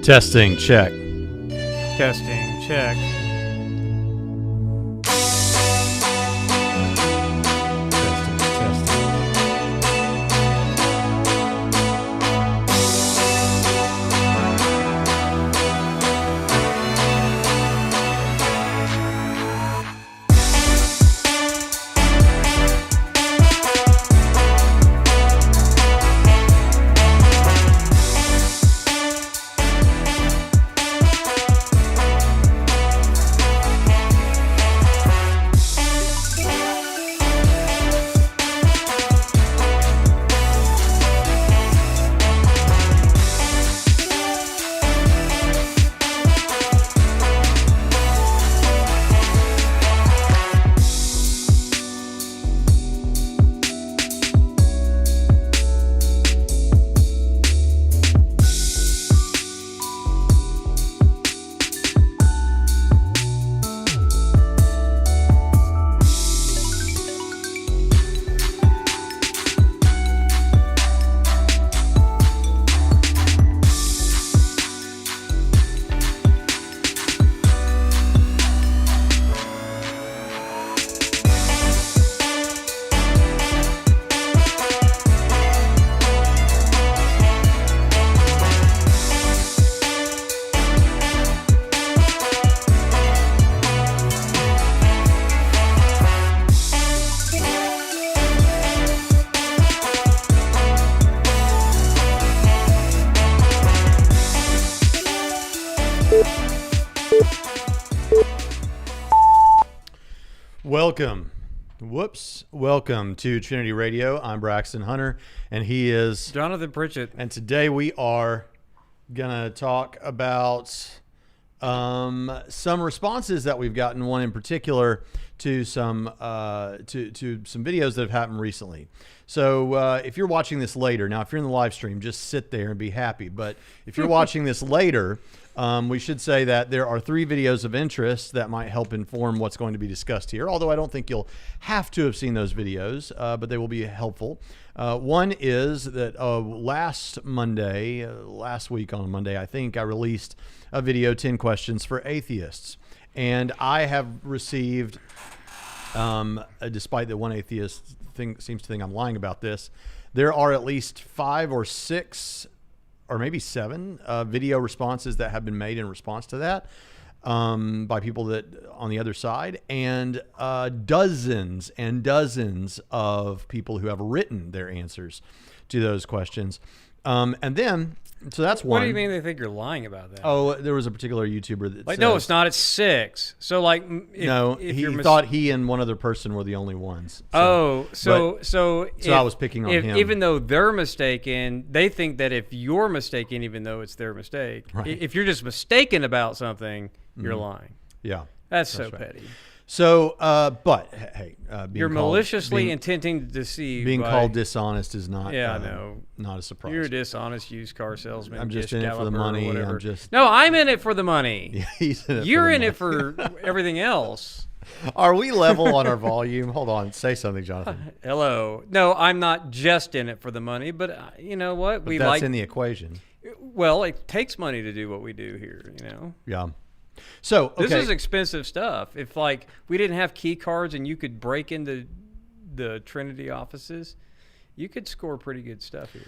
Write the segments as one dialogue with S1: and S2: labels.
S1: Testing, check.
S2: Testing, check.
S1: Welcome to Trinity Radio. I'm Braxton Hunter, and he is
S2: Jonathan Pritchett.
S1: And today we are gonna talk about some responses that we've gotten. One in particular to some to some videos that have happened recently. So if you're watching this later, now if you're in the live stream, just sit there and be happy. But if you're watching this later, we should say that there are 3 videos of interest that might help inform what's going to be discussed here, although I don't think you'll have to have seen those videos, but they will be helpful. One is that last week on Monday, I think I released a video, 10 questions for atheists. And I have received, despite that one atheist seems to think I'm lying about this, there are at least 5 or 6 or maybe 7 video responses that have been made in response to that by people that on the other side, and dozens and dozens of people who have written their answers to those questions. And then, so that's one.
S2: What do you mean they think you're lying about that?
S1: Oh, there was a particular YouTuber that
S2: like,
S1: says,
S2: no, it's not. It's 6. So, like,
S1: if he thought he and one other person were the only ones.
S2: So
S1: I was picking on him.
S2: Even though they're mistaken, they think that if you're mistaken, even though it's their mistake,
S1: right.
S2: If you're just mistaken about something, you're lying.
S1: Yeah,
S2: that's so
S1: right.
S2: petty.
S1: So, but hey,
S2: you're maliciously intending to deceive.
S1: Being called dishonest is not.
S2: Yeah, I know.
S1: Not a surprise.
S2: You're a dishonest used car salesman.
S1: I'm just in it for the money.
S2: No, I'm in it for the money.
S1: Yeah, he's in it.
S2: You're in it for everything else.
S1: Are we level on our volume? Hold on. Say something, Jonathan.
S2: Hello. No, I'm not just in it for the money, but you know what?
S1: But that's in the equation.
S2: Well, it takes money to do what we do here. You know.
S1: Yeah. So
S2: this is expensive stuff. If like we didn't have key cards and you could break into the Trinity offices, you could score pretty good stuff here.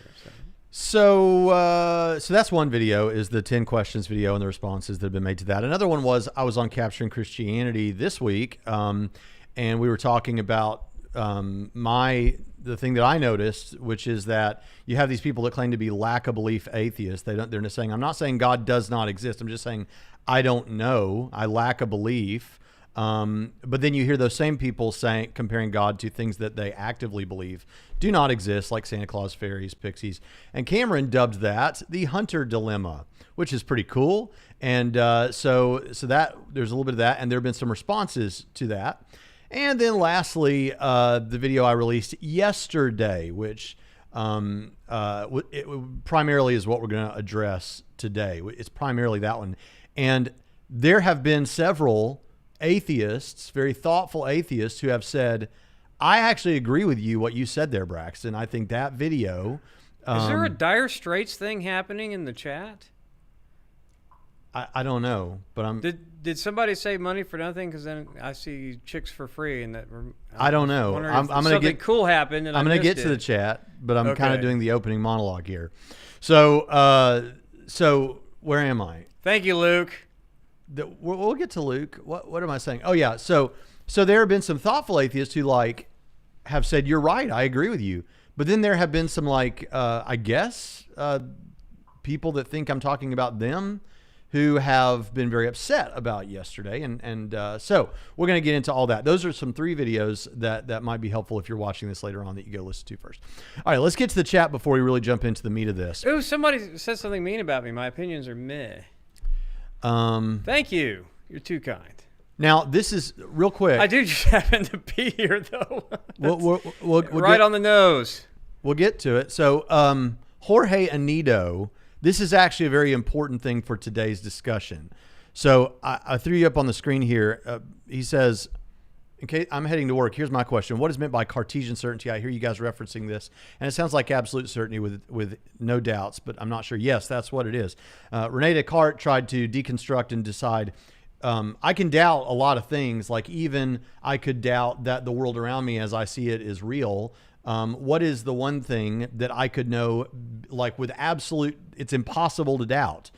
S1: So that's one video, is the 10 questions video and the responses that have been made to that. Another one was I was on Capturing Christianity this week, and we were talking about the thing that I noticed, which is that you have these people that claim to be lack of belief atheists. They're just saying, I'm not saying God does not exist. I'm just saying I don't know. I lack a belief. But then you hear those same people comparing God to things that they actively believe do not exist, like Santa Claus, fairies, pixies. And Cameron dubbed that the Hunter dilemma, which is pretty cool. And so that there's a little bit of that, and there have been some responses to that. And then lastly, the video I released yesterday, which it primarily is what we're going to address today. It's primarily that one. And there have been several atheists, very thoughtful atheists, who have said, I actually agree with you, what you said there, Braxton. I think that video...
S2: is there a Dire Straits thing happening in the chat?
S1: I don't know, but I'm.
S2: Did somebody say money for nothing? Because then I see chicks for free, and that.
S1: I don't know. I'm gonna
S2: something
S1: get
S2: cool happened, and
S1: I'm gonna get to the chat, but I'm kind of doing the opening monologue here. So where am I?
S2: Thank you, Luke.
S1: We'll get to Luke. What am I saying? Oh yeah. So there have been some thoughtful atheists who have said you're right. I agree with you. But then there have been some I guess people that think I'm talking about them who have been very upset about yesterday. And so we're going to get into all that. Those are some 3 videos that might be helpful if you're watching this later on that you go listen to first. All right, let's get to the chat before we really jump into the meat of this.
S2: Ooh, somebody said something mean about me. My opinions are meh. Thank you. You're too kind.
S1: Now, this is real quick.
S2: I do just happen to be here, though.
S1: We'll
S2: right on the nose.
S1: We'll get to it. So Jorge Anido, this is actually a very important thing for today's discussion. So I threw you up on the screen here. He says, okay, I'm heading to work. Here's my question. What is meant by Cartesian certainty? I hear you guys referencing this, and it sounds like absolute certainty with no doubts, but I'm not sure. Yes, that's what it is. Rene Descartes tried to deconstruct and decide, I can doubt a lot of things, like even I could doubt that the world around me as I see it is real. What is the one thing that I could know, with absolute, it's impossible to doubt?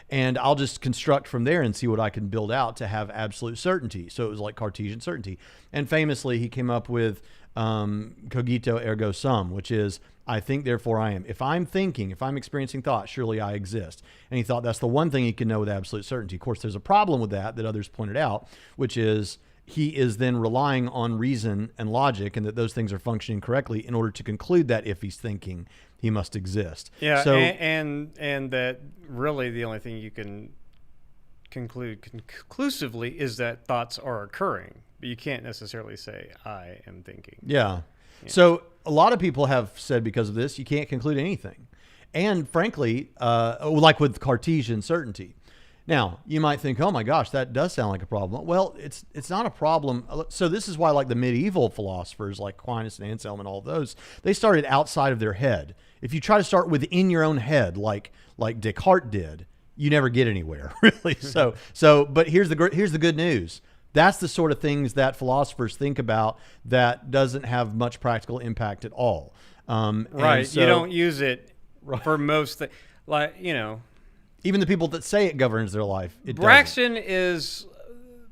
S1: And I'll just construct from there and see what I can build out to have absolute certainty. So it was like Cartesian certainty. And famously, he came up with cogito ergo sum, which is, I think, therefore I am. If I'm thinking, if I'm experiencing thought, surely I exist. And he thought that's the one thing he can know with absolute certainty. Of course, there's a problem with that others pointed out, which is he is then relying on reason and logic, and that those things are functioning correctly in order to conclude that if he's thinking, he must exist.
S2: Yeah, so, and that really the only thing you can conclude conclusively is that thoughts are occurring, but you can't necessarily say I am thinking.
S1: Yeah. So a lot of people have said because of this, you can't conclude anything. And frankly, like with Cartesian certainty. Now, you might think, oh my gosh, that does sound like a problem. Well, it's not a problem. So this is why like the medieval philosophers like Aquinas and Anselm and all of those, they started outside of their head. If you try to start within your own head, like Descartes did, you never get anywhere, really. But here's the good news. That's the sort of things that philosophers think about that doesn't have much practical impact at all.
S2: Right. So, you don't use it for most things.
S1: Even the people that say it governs their life.
S2: Braxton is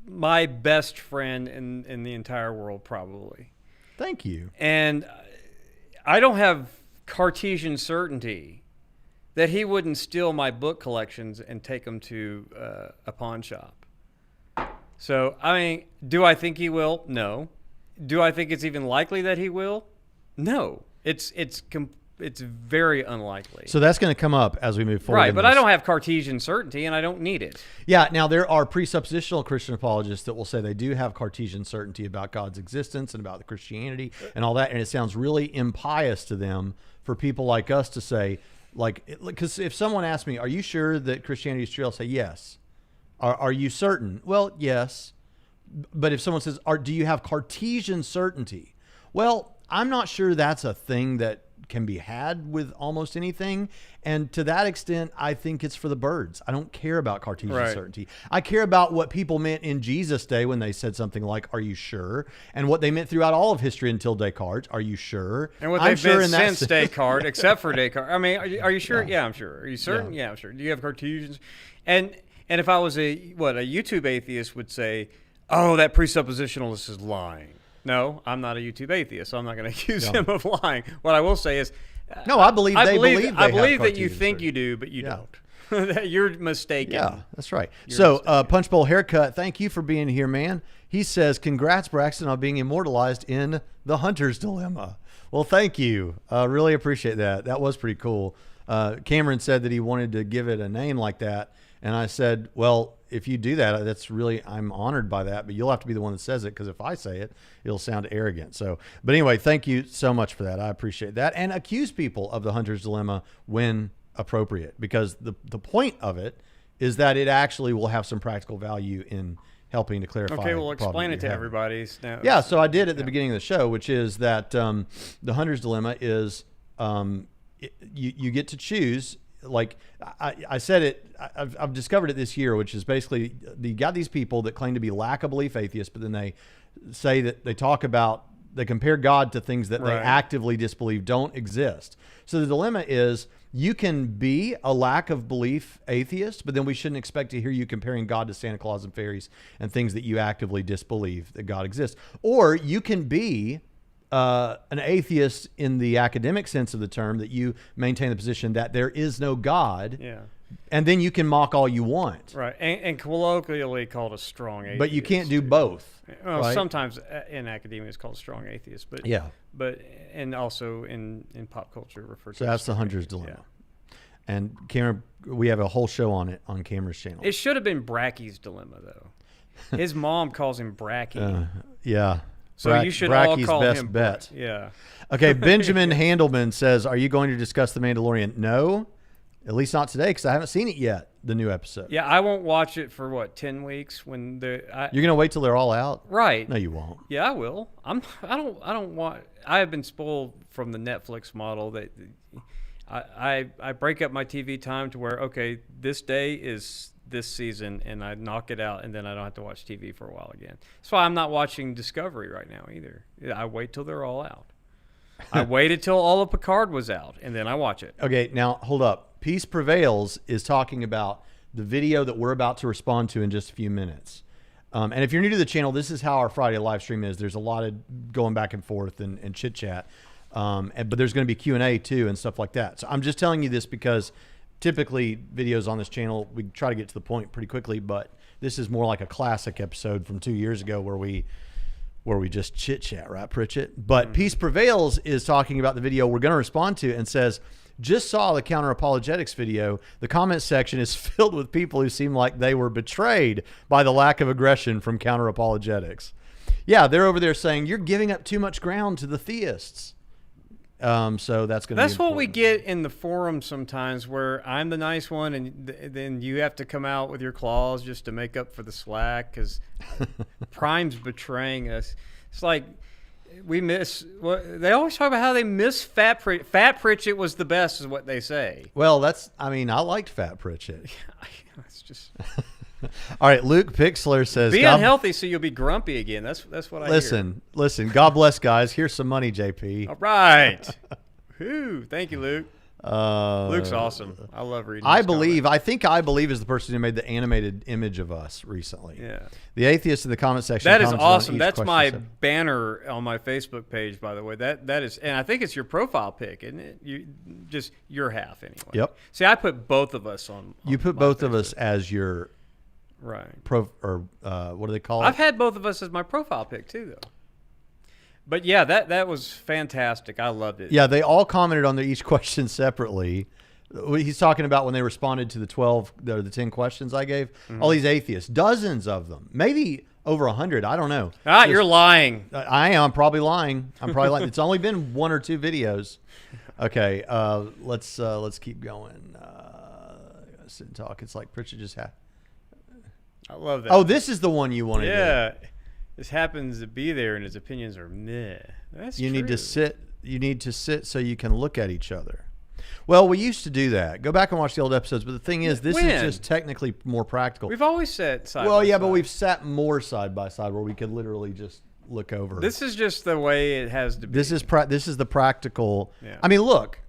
S2: my best friend in the entire world, probably.
S1: Thank you.
S2: And I don't have Cartesian certainty that he wouldn't steal my book collections and take them to a pawn shop. So, I mean, do I think he will? No. Do I think it's even likely that he will? No. It's very unlikely.
S1: So that's going to come up as we move forward.
S2: Right, but I don't have Cartesian certainty, and I don't need it.
S1: Yeah, now there are presuppositional Christian apologists that will say they do have Cartesian certainty about God's existence and about the Christianity and all that, and it sounds really impious to them for people like us to say, because if someone asks me, are you sure that Christianity is true? I'll say yes. Are you certain? Well, yes. But if someone says, do you have Cartesian certainty? Well, I'm not sure that's a thing that can be had with almost anything. And to that extent, I think it's for the birds. I don't care about Cartesian certainty. I care about what people meant in Jesus' day when they said something like, are you sure? And what they meant throughout all of history until Descartes, are you sure?
S2: And what they've meant since Descartes, except for Descartes. I mean, are you sure? Yeah, I'm sure. Are you certain? Yeah, I'm sure. Do you have Cartesians? And if I was a YouTube atheist would say, oh, that presuppositionalist is lying. No, I'm not a YouTube atheist, so I'm not going to accuse him of lying. What I will say is,
S1: no, I believe they believe
S2: that you think you do, but you don't. You're mistaken.
S1: Yeah, that's right. So, Punch Bowl Haircut, thank you for being here, man. He says, congrats, Braxton, on being immortalized in The Hunter's Dilemma. Well, thank you. Really appreciate that. That was pretty cool. Cameron said that he wanted to give it a name like that. And I said, well, if you do that, that's really, I'm honored by that, but you'll have to be the one that says it, because if I say it, it'll sound arrogant. So, but anyway, thank you so much for that. I appreciate that. And accuse people of the Hunter's Dilemma when appropriate, because the point of it is that it actually will have some practical value in helping to clarify.
S2: Okay, well, explain it to everybody.
S1: Yeah, so I did at the beginning of the show, which is that the Hunter's Dilemma is you get to choose like I said it, I've discovered it this year, which is basically you got these people that claim to be lack of belief atheists, but then they say that they compare God to things that they actively disbelieve don't exist. So the dilemma is you can be a lack of belief atheist, but then we shouldn't expect to hear you comparing God to Santa Claus and fairies and things that you actively disbelieve that God exists. Or you can be an atheist in the academic sense of the term, that you maintain the position that there is no God.
S2: Yeah.
S1: And then you can mock all you want.
S2: Right. And colloquially called a strong atheist.
S1: But you can't do both.
S2: Well,
S1: right?
S2: Sometimes in academia it's called strong atheist, but and also in pop culture referred to.
S1: So that's the Hunter's dilemma. Yeah. And Cameron, we have a whole show on it on Cameron's channel.
S2: It should have been Bracky's dilemma, though. His mom calls him Bracky.
S1: Yeah.
S2: So you should
S1: Bracky's
S2: all call
S1: best
S2: him
S1: bet.
S2: Yeah.
S1: Okay, Benjamin Handelman says, "Are you going to discuss The Mandalorian?" No, at least not today, because I haven't seen it yet. The new episode.
S2: Yeah, I won't watch it for 10 weeks when
S1: You're gonna wait till they're all out?
S2: Right.
S1: No, you won't.
S2: Yeah, I will. I don't want. I have been spoiled from the Netflix model that I break up my TV time to where this day is this season, and I knock it out, and then I don't have to watch TV for a while again. That's why I'm not watching Discovery right now either. I wait till they're all out. I waited till all of Picard was out, and then I watch it.
S1: Okay, now hold up. Peace Prevails is talking about the video that we're about to respond to in just a few minutes. And if you're new to the channel, this is how our Friday live stream is. There's a lot of going back and forth and chit chat, but there's going to be Q&A too and stuff like that. So I'm just telling you this because typically videos on this channel, we try to get to the point pretty quickly, but this is more like a classic episode from 2 years ago where we just chit chat, right, Pritchett? But Peace Prevails is talking about the video we're going to respond to and says, just saw the counter apologetics video. The comment section is filled with people who seem like they were betrayed by the lack of aggression from counter apologetics. Yeah, they're over there saying you're giving up too much ground to the theists. So that's going to be
S2: That's what we get in the forum sometimes, where I'm the nice one, and then you have to come out with your claws just to make up for the slack because Prime's betraying us. It's like we miss. They always talk about how they miss Fat Pritchett. Fat Pritchett was the best, is what they say.
S1: Well, I liked Fat Pritchett.
S2: It's just.
S1: All right, Luke Pixler says,
S2: "Be unhealthy so you'll be grumpy again." That's what I hear.
S1: Listen. God bless, guys. Here's some money, JP.
S2: All right. Whew, thank you, Luke. Luke's awesome. I love reading.
S1: I think I believe is the person who made the animated image of us recently.
S2: Yeah.
S1: The atheist in the comment section.
S2: That is awesome. That's my banner on my Facebook page, by the way. That is, and I think it's your profile pic, isn't it? Your half anyway.
S1: Yep.
S2: See, I put both of us on.
S1: You put both of us as your.
S2: Right.
S1: What do they call it?
S2: I've had both of us as my profile pic too, though. But yeah, that was fantastic. I loved it.
S1: Yeah, they all commented on each question separately. He's talking about when they responded to the 10 questions I gave. Mm-hmm. All these atheists, dozens of them, maybe over 100. I don't know.
S2: You're lying.
S1: I am. I'm probably lying. It's only been 1 or 2 videos. Okay, let's keep going. Sit and talk. It's like Pritchett just had.
S2: I love that.
S1: Oh, this is the one you wanted.
S2: Yeah. This happens to be there, and his opinions are meh. That's true.
S1: You need to sit so you can look at each other. Well, we used to do that. Go back and watch the old episodes. But the thing is, this is just technically more practical.
S2: We've always sat side by side.
S1: Well, yeah, but we've sat more side by side where we could literally just look over.
S2: This is just the way it has to be.
S1: This is the practical.
S2: Yeah.
S1: I mean, look.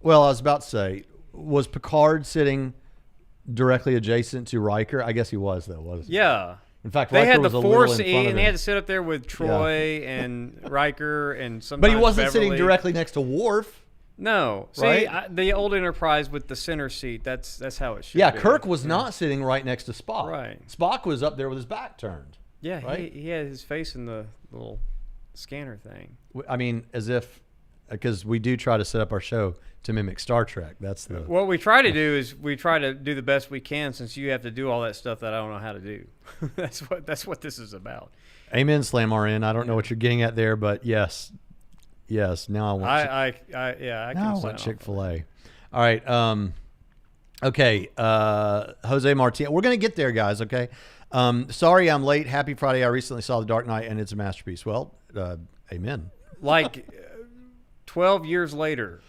S1: Well, I was about to say, was Picard sitting directly adjacent to Riker? I guess he was, though, wasn't he?
S2: Yeah.
S1: In fact,
S2: they
S1: Riker
S2: had the
S1: was a little
S2: Force,
S1: in front of
S2: and they
S1: him.
S2: had to sit up there with Troy and Riker and sometimes
S1: But he wasn't
S2: Beverly.
S1: sitting directly next to Worf.
S2: No.
S1: Right?
S2: See, the old Enterprise with the center seat, that's how it should be.
S1: Yeah, Kirk was not sitting right next to Spock.
S2: Right.
S1: Spock was up there with his back turned.
S2: Yeah,
S1: right?
S2: he had his face in the little scanner thing.
S1: I mean, as if, because we do try to set up our show to mimic Star Trek. That's the.
S2: What we try to do is we try to do the best we can, since you have to do all that stuff that I don't know how to do. That's what this is about.
S1: Amen, Slam RN. I don't know what you're getting at there, but yes. Now I want.
S2: I
S1: want Chick-fil-A. All right. Okay. Jose Martinez. We're gonna get there, guys. Okay. Sorry I'm late. Happy Friday. I recently saw The Dark Knight and it's a masterpiece. Well, amen.
S2: Like 12 years later.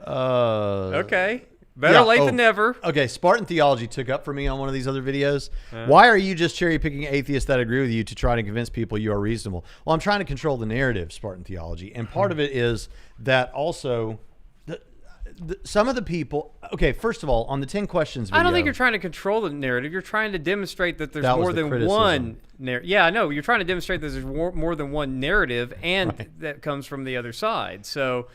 S1: Okay.
S2: Better late than never.
S1: Okay, Spartan Theology took up for me on one of these other videos. Why are you just cherry-picking atheists that agree with you to try to convince people you are reasonable? Well, I'm trying to control the narrative, Spartan Theology. And part of it is that also some of the people... Okay, first of all, on the 10 questions video...
S2: I don't think you're trying to control the narrative. You're trying to demonstrate that there's more than one narrative. Yeah, I know. You're trying to demonstrate that there's more than one narrative, and that comes from the other side. So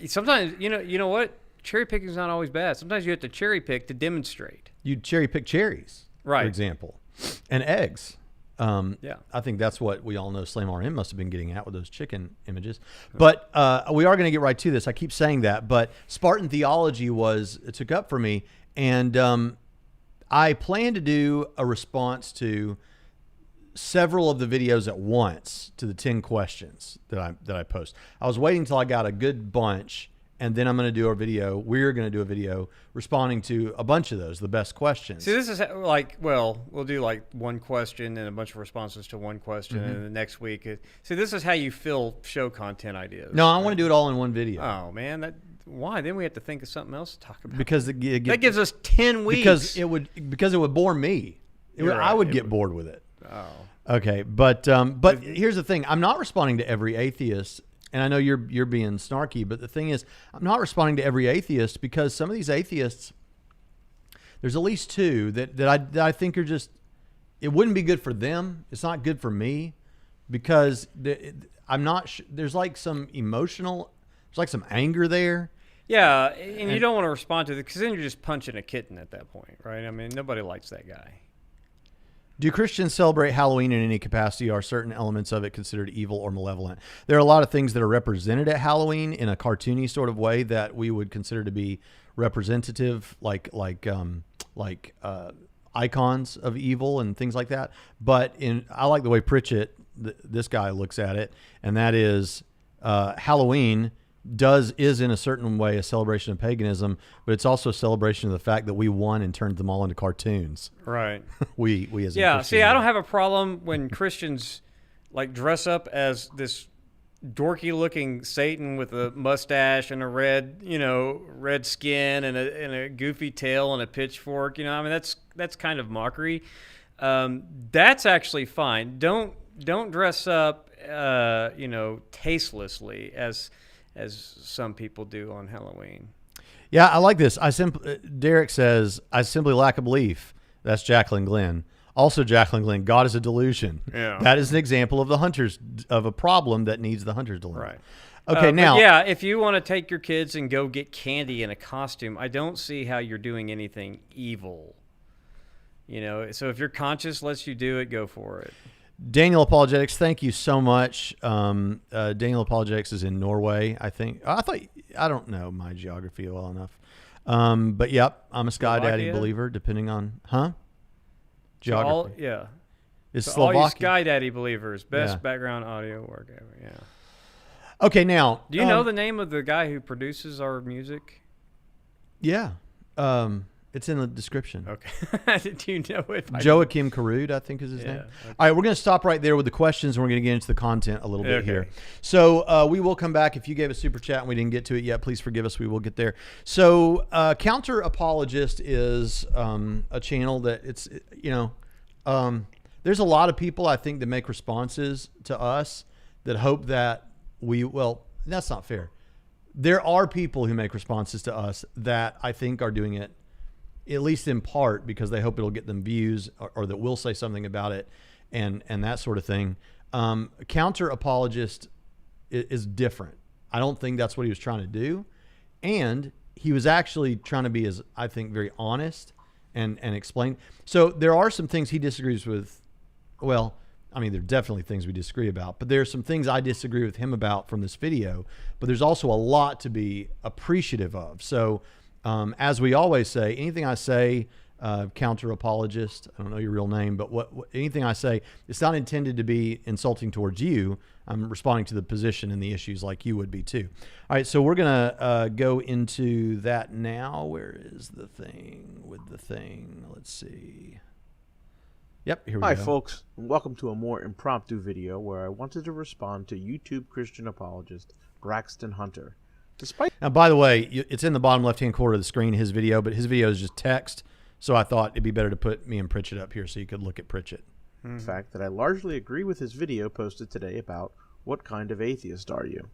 S2: sometimes, you know what? Cherry picking is not always bad. Sometimes you have to cherry pick to demonstrate.
S1: You cherry pick cherries, for example, and eggs. I think that's what we all know Slam RM must have been getting at with those chicken images. But we are going to get right to this. I keep saying that. But Spartan Theology it took up for me. And I plan to do a response to several of the videos at once to the 10 questions that I post. I was waiting until I got a good bunch. And then I'm going to do a video. We're going to do a video responding to a bunch of those, the best questions.
S2: See, this is we'll do like one question and a bunch of responses to one question, and then the next week. See, this is how you fill show content ideas.
S1: No, I want to do it all in one video.
S2: Oh man, why? Then we have to think of something else to talk about.
S1: Because that
S2: gives us 10 weeks.
S1: Because it would bore me. I would get bored with it.
S2: Oh.
S1: Okay, but here's the thing. I'm not responding to every atheist. And I know you're being snarky, but the thing is, I'm not responding to every atheist because some of these atheists, there's at least two that I think are just, it wouldn't be good for them. It's not good for me because I'm not, there's like some there's like some anger there.
S2: Yeah, and you don't want to respond to it because then you're just punching a kitten at that point, right? I mean, nobody likes that guy.
S1: Do Christians celebrate Halloween in any capacity? Are certain elements of it considered evil or malevolent? There are a lot of things that are represented at Halloween in a cartoony sort of way that we would consider to be representative, like icons of evil and things like that. But I like the way Pritchett, this guy, looks at it, and that is Halloween is in a certain way a celebration of paganism, but it's also a celebration of the fact that we won and turned them all into cartoons.
S2: Right.
S1: we as
S2: see, I don't have a problem when Christians like dress up as this dorky looking Satan with a mustache and a red skin and a goofy tail and a pitchfork. I mean that's kind of mockery. That's actually fine. Don't dress up tastelessly as some people do on Halloween.
S1: Yeah, I like this. Derek says, I simply lack a belief. That's Jacqueline Glenn. Also, Jacqueline Glenn, God is a delusion. Yeah. That is an example of a problem that needs the hunter's dilemma.
S2: Right.
S1: Okay, now.
S2: Yeah, if you want to take your kids and go get candy in a costume, I don't see how you're doing anything evil. So if your conscience lets you do it, go for it.
S1: Daniel Apologetics, thank you so much. Daniel Apologetics is in Norway, I think. I don't know my geography well enough. But yep, I'm a Sky Daddy believer, depending on, geography. Is
S2: so
S1: Slovakia.
S2: All you Sky Daddy believers, best background audio work ever, yeah.
S1: Okay, now.
S2: Do you know the name of the guy who produces our music?
S1: Yeah. It's in the description.
S2: Okay. Do you know it?
S1: Joachim Karud, I think is his name. Okay. All right, we're going to stop right there with the questions, and we're going to get into the content a little bit here. So we will come back. If you gave a super chat and we didn't get to it yet, please forgive us. We will get there. So Counter Apologist is a channel that there's a lot of people, I think, that make responses to us that hope that that's not fair. There are people who make responses to us that I think are doing it at least in part because they hope it'll get them views or that we'll say something about it and that sort of thing. Counter Apologist is different. I don't think that's what he was trying to do. And he was actually trying to be, as I think, very honest and explain. So there are some things he disagrees with. Well, I mean, there are definitely things we disagree about, but there are some things I disagree with him about from this video, but there's also a lot to be appreciative of. So, as we always say, anything I say, Counter Apologist, I don't know your real name, but anything I say, it's not intended to be insulting towards you. I'm responding to the position and the issues like you would be too. All right, so we're going to go into that now. Where is the thing with the thing? Let's see. Yep, here we go.
S3: Hi, folks, and welcome to a more impromptu video where I wanted to respond to YouTube Christian apologist Braxton Hunter. Despite
S1: Now, by the way, it's in the bottom left-hand corner of the screen, his video, but his video is just text. So I thought it'd be better to put me and Pritchett up here so you could look at Pritchett.
S3: the fact that I largely agree with his video posted today about what kind of atheist are you.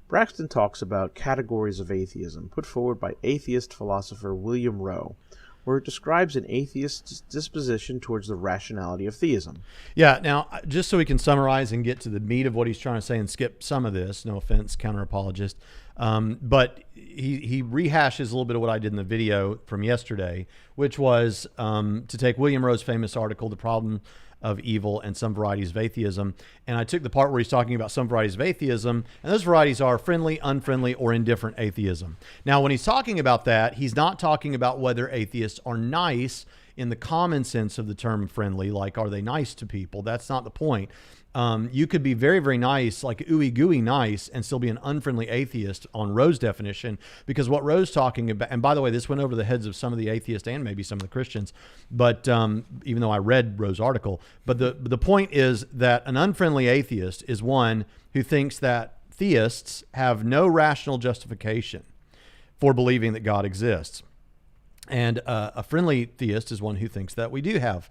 S3: Braxton talks about categories of atheism put forward by atheist philosopher William Rowe, where it describes an atheist's disposition towards the rationality of theism.
S1: Yeah, now, just so we can summarize and get to the meat of what he's trying to say and skip some of this, no offense, counter-apologist, but he rehashes a little bit of what I did in the video from yesterday, which was to take William Rowe's famous article, The Problem of Evil and Some Varieties of Atheism, and I took the part where he's talking about some varieties of atheism, and those varieties are friendly, unfriendly, or indifferent atheism. Now, when he's talking about that, he's not talking about whether atheists are nice in the common sense of the term friendly, like are they nice to people? That's not the point. You could be very, very nice, like ooey gooey nice, and still be an unfriendly atheist on Rowe's definition, because what Rowe's talking about, and by the way, this went over the heads of some of the atheists and maybe some of the Christians, but even though I read Rowe's article, but the point is that an unfriendly atheist is one who thinks that theists have no rational justification for believing that God exists. And a friendly theist is one who thinks that we do have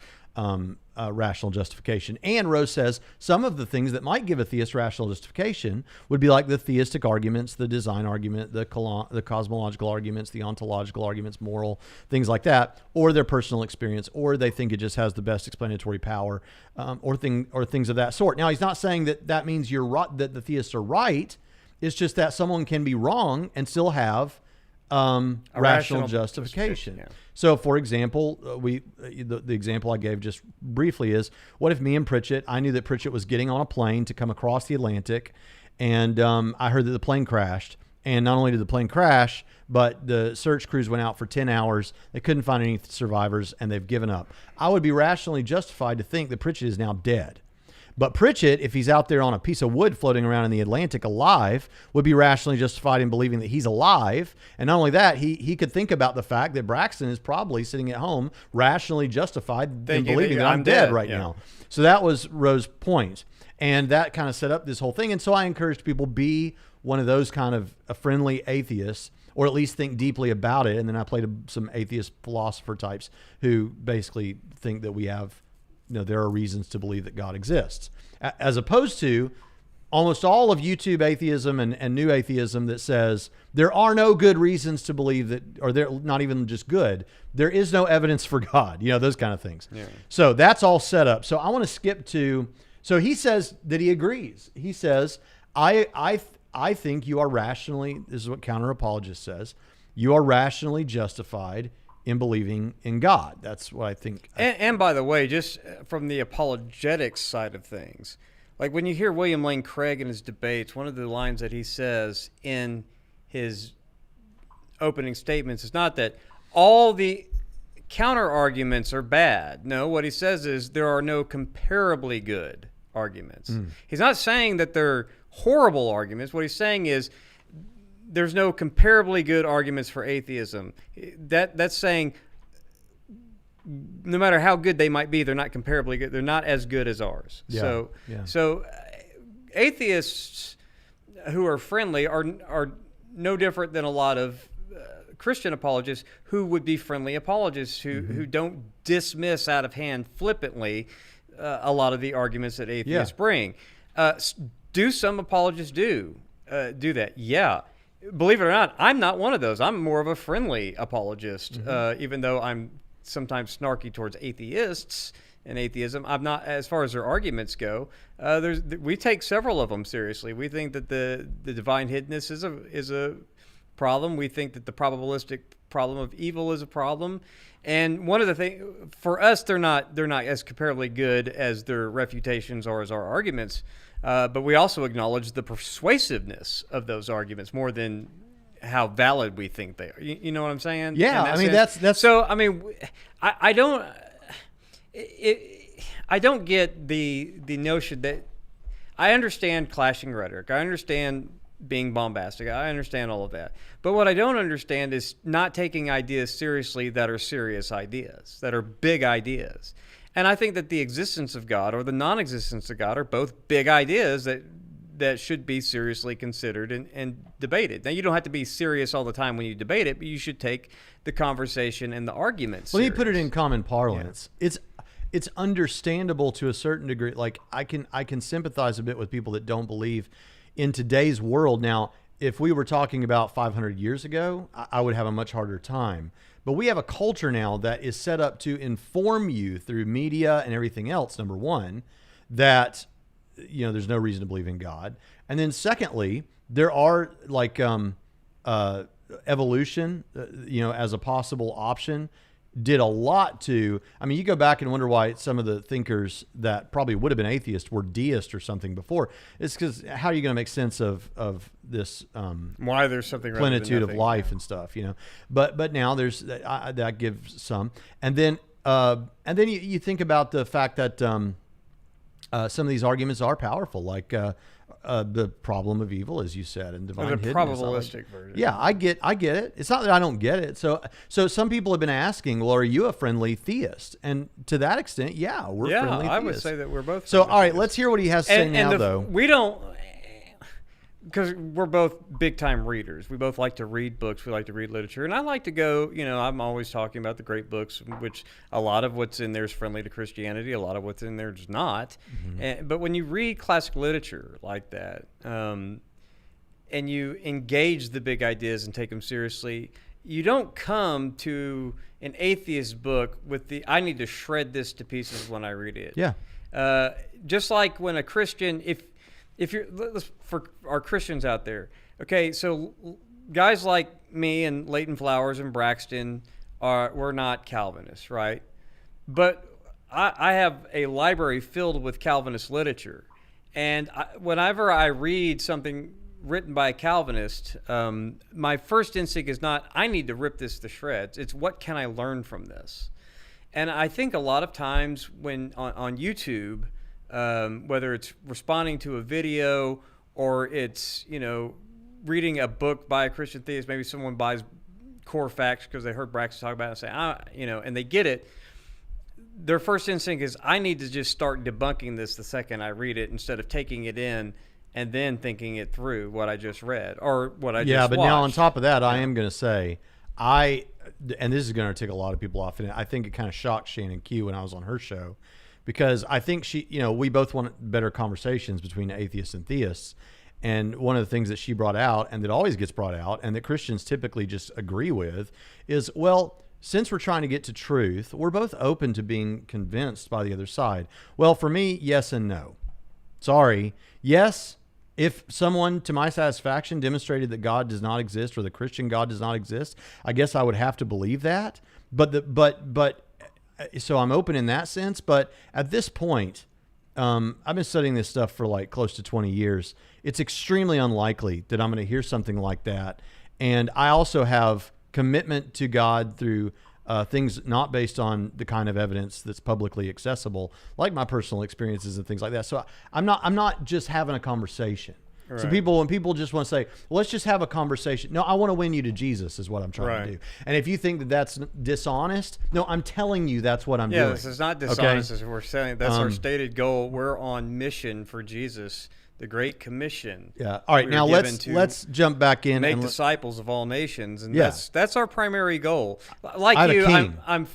S1: rational justification. And Rowe says some of the things that might give a theist rational justification would be like the theistic arguments, the design argument, the cosmological arguments, the ontological arguments, moral, things like that, or their personal experience, or they think it just has the best explanatory power, or things of that sort. Now, he's not saying that that means you're right, that the theists are right. It's just that someone can be wrong and still have rational justification. Yeah. So, for example, the example I gave just briefly is, what if me and Pritchett, I knew that Pritchett was getting on a plane to come across the Atlantic, and I heard that the plane crashed. And not only did the plane crash, but the search crews went out for 10 hours. They couldn't find any survivors, and they've given up. I would be rationally justified to think that Pritchett is now dead. But Pritchett, if he's out there on a piece of wood floating around in the Atlantic alive, would be rationally justified in believing that he's alive. And not only that, he could think about the fact that Braxton is probably sitting at home rationally justified in believing that I'm dead right now. So that was Rowe's point. And that kind of set up this whole thing. And so I encouraged people, be one of those kind of friendly atheists, or at least think deeply about it. And then I played some atheist philosopher types who basically think that we have, there are reasons to believe that God exists, as opposed to almost all of YouTube atheism and new atheism that says there are no good reasons to believe that, or they're not even just good. There is no evidence for God, those kind of things. Yeah. So that's all set up. So I want to skip to, so he says that he agrees. He says, I think you are rationally, this is what counter-apologist says, you are rationally justified in believing in God. That's what I think.
S2: And by the way, just from the apologetics side of things, like when you hear William Lane Craig in his debates, one of the lines that he says in his opening statements is not that all the counter arguments are bad. No, what he says is there are no comparably good arguments. He's not saying that they're horrible arguments. What he's saying is there's no comparably good arguments for atheism. That's saying no matter how good they might be, they're not comparably good. They're not as good as ours. Yeah. So atheists who are friendly are no different than a lot of Christian apologists who would be friendly apologists who don't dismiss out of hand flippantly a lot of the arguments that atheists bring. Do some apologists do that? Yeah. Believe it or not, I'm not one of those. I'm more of a friendly apologist, even though I'm sometimes snarky towards atheists and atheism. I'm not, as far as their arguments go. We take several of them seriously. We think that the divine hiddenness is a problem. We think that the probabilistic problem of evil is a problem. And one of the things for us, they're not as comparably good as their refutations or as our arguments. But we also acknowledge the persuasiveness of those arguments more than how valid we think they are. You know what I'm saying?
S1: Yeah, I mean that's.
S2: So I mean, I don't get the notion that I understand clashing rhetoric. I understand being bombastic. I understand all of that. But what I don't understand is not taking ideas seriously that are serious ideas, that are big ideas. And I think that the existence of God or the non-existence of God are both big ideas that that should be seriously considered and debated. Now, you don't have to be serious all the time when you debate it, but you should take the conversation and the argument serious.
S1: Let me put it in common parlance. Yeah. It's understandable to a certain degree. Like I can sympathize a bit with people that don't believe in today's world. Now, if we were talking about 500 years ago, I would have a much harder time. But we have a culture now that is set up to inform you through media and everything else, number one, that, there's no reason to believe in God. And then secondly, there are like evolution, as a possible option, did a lot to, you go back and wonder why some of the thinkers that probably would have been atheists were deist or something before. It's because how are you going to make sense of this
S2: why there's something
S1: plenitude of life and stuff, But now there's that gives some, and then you think about the fact that some of these arguments are powerful, like the problem of evil, as you said, and divine hiddenness.
S2: The probabilistic version.
S1: Yeah, I get it. It's not that I don't get it. So some people have been asking, well, are you a friendly theist? And to that extent, yeah, we're friendly theists.
S2: I would say that we're both.
S1: So, all right, let's hear what he has to say now, though.
S2: We don't, because we're both big-time readers. We both like to read books. We like to read literature. And I like to go, I'm always talking about the great books, which a lot of what's in there is friendly to Christianity. A lot of what's in there is not. Mm-hmm. But when you read classic literature like that, and you engage the big ideas and take them seriously, you don't come to an atheist book with I need to shred this to pieces when I read it.
S1: Yeah.
S2: Just like when a Christian, if you're, for our Christians out there, okay, so guys like me and Leighton Flowers and Braxton we're not Calvinists, right? But I have a library filled with Calvinist literature, and whenever I read something written by a Calvinist, my first instinct is not, I need to rip this to shreds. It's, what can I learn from this? And I think a lot of times when on YouTube, whether it's responding to a video or it's, reading a book by a Christian theist, maybe someone buys Core Facts because they heard Braxton talk about it and say, and they get it. Their first instinct is, I need to just start debunking this the second I read it, instead of taking it in and then thinking it through, what I just read or what I just watched.
S1: Yeah, but now on top of that, I am going to say, and this is going to take a lot of people off, and I think it kind of shocked Shannon Q when I was on her show, because I think we both want better conversations between atheists and theists. And one of the things that she brought out, and that always gets brought out, and that Christians typically just agree with, is, well, since we're trying to get to truth, we're both open to being convinced by the other side. Well, for me, yes and no. Sorry. Yes, if someone, to my satisfaction, demonstrated that God does not exist, or the Christian God does not exist, I guess I would have to believe that. So I'm open in that sense. But at this point, I've been studying this stuff for like close to 20 years. It's extremely unlikely that I'm going to hear something like that. And I also have commitment to God through things not based on the kind of evidence that's publicly accessible, like my personal experiences and things like that. So I'm not just having a conversation. Right. So when people just want to say, well, let's just have a conversation. No, I want to win you to Jesus is what I'm trying to do. And if you think that that's dishonest, no, I'm telling you that's what I'm doing.
S2: Yeah, this is not dishonest. Okay? As we're saying, that's our stated goal. We're on mission for Jesus, the Great Commission.
S1: Yeah. All right. Now let's jump back in
S2: and make disciples of all nations, and that's our primary goal. Like you, I'm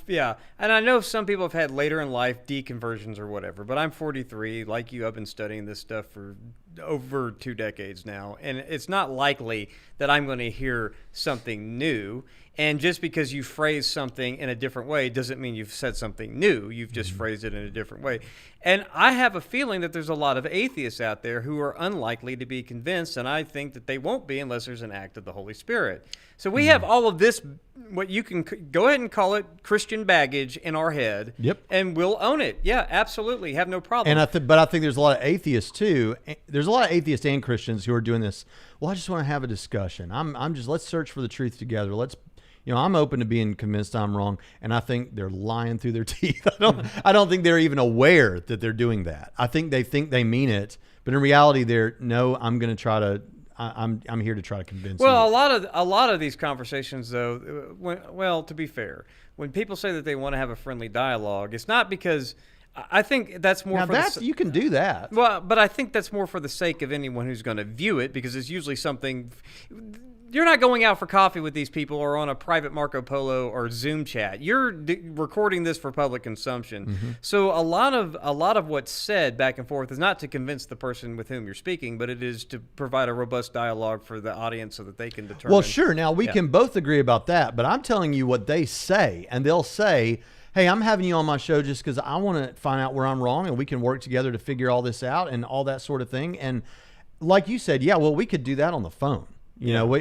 S2: and I know some people have had later in life deconversions or whatever, but I'm 43. Like you, I've been studying this stuff for over 2 decades now, and it's not likely that I'm going to hear something new. And just because you phrase something in a different way doesn't mean you've said something new. You've just phrased it in a different way. And I have a feeling that there's a lot of atheists out there who are unlikely to be convinced, and I think that they won't be unless there's an act of the Holy Spirit. So we have all of this, what you can go ahead and call it Christian baggage in our head. Yep. And we'll own it. Yeah, absolutely. Have no problem.
S1: And but I think there's a lot of atheists too. There's a lot of atheists and Christians who are doing this. Well, I just want to have a discussion. Let's search for the truth together. I'm open to being convinced I'm wrong, and I think they're lying through their teeth. I don't think they're even aware that they're doing that. I think they mean it, but in reality, I'm going to try to. I'm here to try to convince you.
S2: Well, a lot of these conversations, though, to be fair, when people say that they want to have a friendly dialogue, it's not because I think that's more
S1: Now
S2: for
S1: that's
S2: the,
S1: you can do that.
S2: well, but I think that's more for the sake of anyone who's going to view it, because it's usually something. You're not going out for coffee with these people or on a private Marco Polo or Zoom chat. You're recording this for public consumption.
S1: Mm-hmm.
S2: So a lot of what's said back and forth is not to convince the person with whom you're speaking, but it is to provide a robust dialogue for the audience so that they can determine.
S1: Well, sure. Now we can both agree about that, but I'm telling you what they say, and they'll say, hey, I'm having you on my show just because I want to find out where I'm wrong, and we can work together to figure all this out and all that sort of thing. And like you said, yeah, well, we could do that on the phone. You know,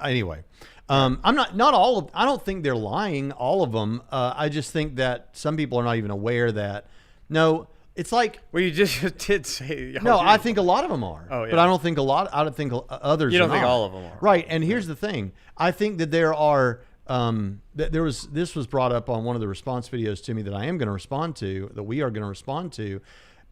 S1: anyway, I'm not all of, I don't think they're lying, all of them. I just think that some people are not even aware that, no, it's like,
S2: well, you just did say,
S1: no, I think a lot of them are,
S2: Oh, yeah.
S1: but I don't think others
S2: You don't
S1: are
S2: think
S1: not.
S2: all of them are.
S1: Right. And here's the thing. I think that there are, this was brought up on one of the response videos to me that I am going to respond to, that we are going to respond to.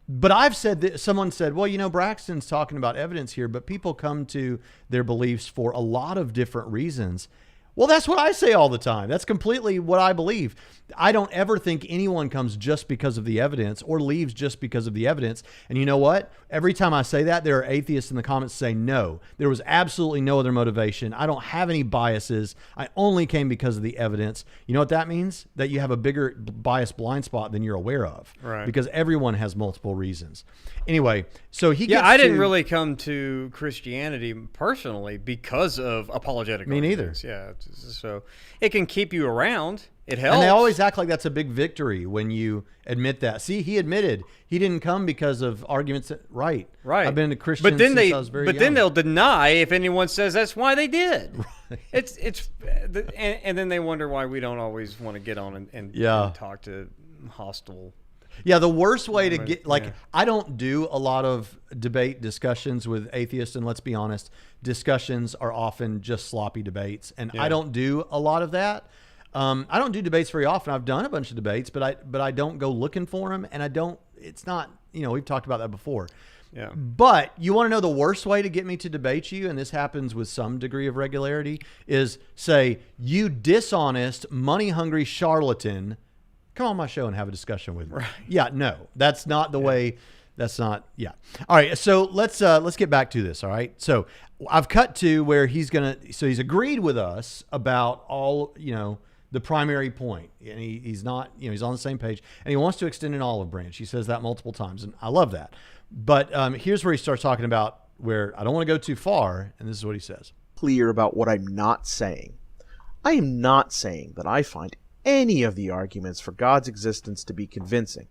S1: But I've said that someone said, well, you know, Braxton's talking about evidence here, but people come to their beliefs for a lot of different reasons. Well, that's what I say all the time. That's completely what I believe. I don't ever think anyone comes just because of the evidence or leaves just because of the evidence. And you know what? Every time I say that, there are atheists in the comments saying, no, there was absolutely no other motivation. I don't have any biases. I only came because of the evidence. You know what that means? That you have a bigger bias blind spot than you're aware of.
S2: Right.
S1: Because everyone has multiple reasons. Anyway, so he gets
S2: I didn't
S1: to-
S2: really come to Christianity personally because of apologetic
S1: Me neither.
S2: arguments. Yeah, so it can keep you around. It helps.
S1: And they always act like that's a big victory when you admit that. See, he admitted he didn't come because of arguments. Right. I've been a Christian
S2: but then
S1: since I was very young.
S2: then they'll deny if anyone says that's why they did. It's and then they wonder why we don't always want to get on and talk to hostile.
S1: Yeah, the worst way to get, like, I don't do a lot of debate discussions with atheists, and let's be honest, discussions are often just sloppy debates, and I don't do a lot of that. I don't do debates very often. I've done a bunch of debates, but I don't go looking for them, and it's not, you know, we've talked about that before.
S2: Yeah.
S1: But you want to know the worst way to get me to debate you, and this happens with some degree of regularity, is say, you dishonest, money-hungry charlatan, come on my show and have a discussion with me.
S2: Right.
S1: Yeah, no, that's not the way. That's not. Yeah. All right. So let's get back to this. All right. So I've cut to where he's agreed with us about all, you know, the primary point, and he's not, you know, he's on the same page, and he wants to extend an olive branch. He says that multiple times, and I love that. But here's where he starts talking about where I don't want to go too far, and this is what he says.
S3: Clear about what I'm not saying. I am not saying that I find any of the arguments for God's existence to be convincing.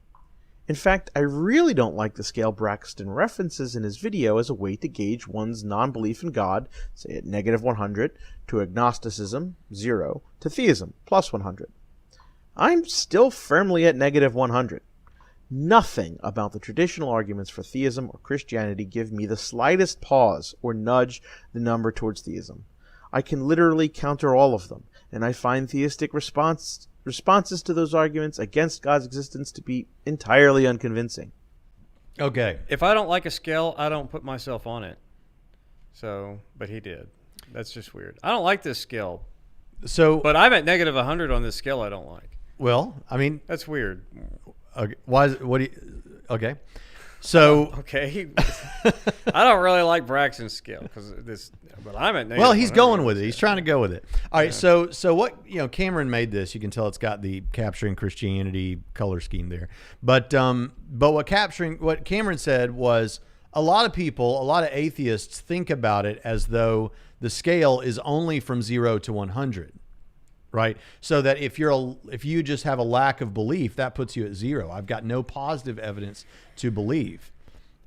S3: In fact, I really don't like the scale Braxton references in his video as a way to gauge one's non-belief in God, say at -100, to agnosticism, 0, to theism, +100. I'm still firmly at -100. Nothing about the traditional arguments for theism or Christianity give me the slightest pause or nudge the number towards theism. I can literally counter all of them, and I find theistic responses to those arguments against God's existence to be entirely unconvincing.
S1: Okay.
S2: If I don't like a scale, I don't put myself on it. So, but he did. That's just weird. I don't like this scale.
S1: So,
S2: But I'm at -100 on this scale I don't like.
S1: well, I mean,
S2: That's weird.
S1: okay, why is it, what do you, okay. So,
S2: Okay. I don't really like Braxton's scale because this, but I'm at
S1: well, he's
S2: -100
S1: going
S2: on
S1: with
S2: this
S1: it. He's
S2: scale.
S1: trying to go with it. All right. So what, you know, Cameron made this, you can tell it's got the capturing Christianity color scheme there. But what Cameron said was a lot of atheists think about it as though the scale is only from 0 to 100. Right. So that if you just have a lack of belief, that puts you at 0. I've got no positive evidence to believe.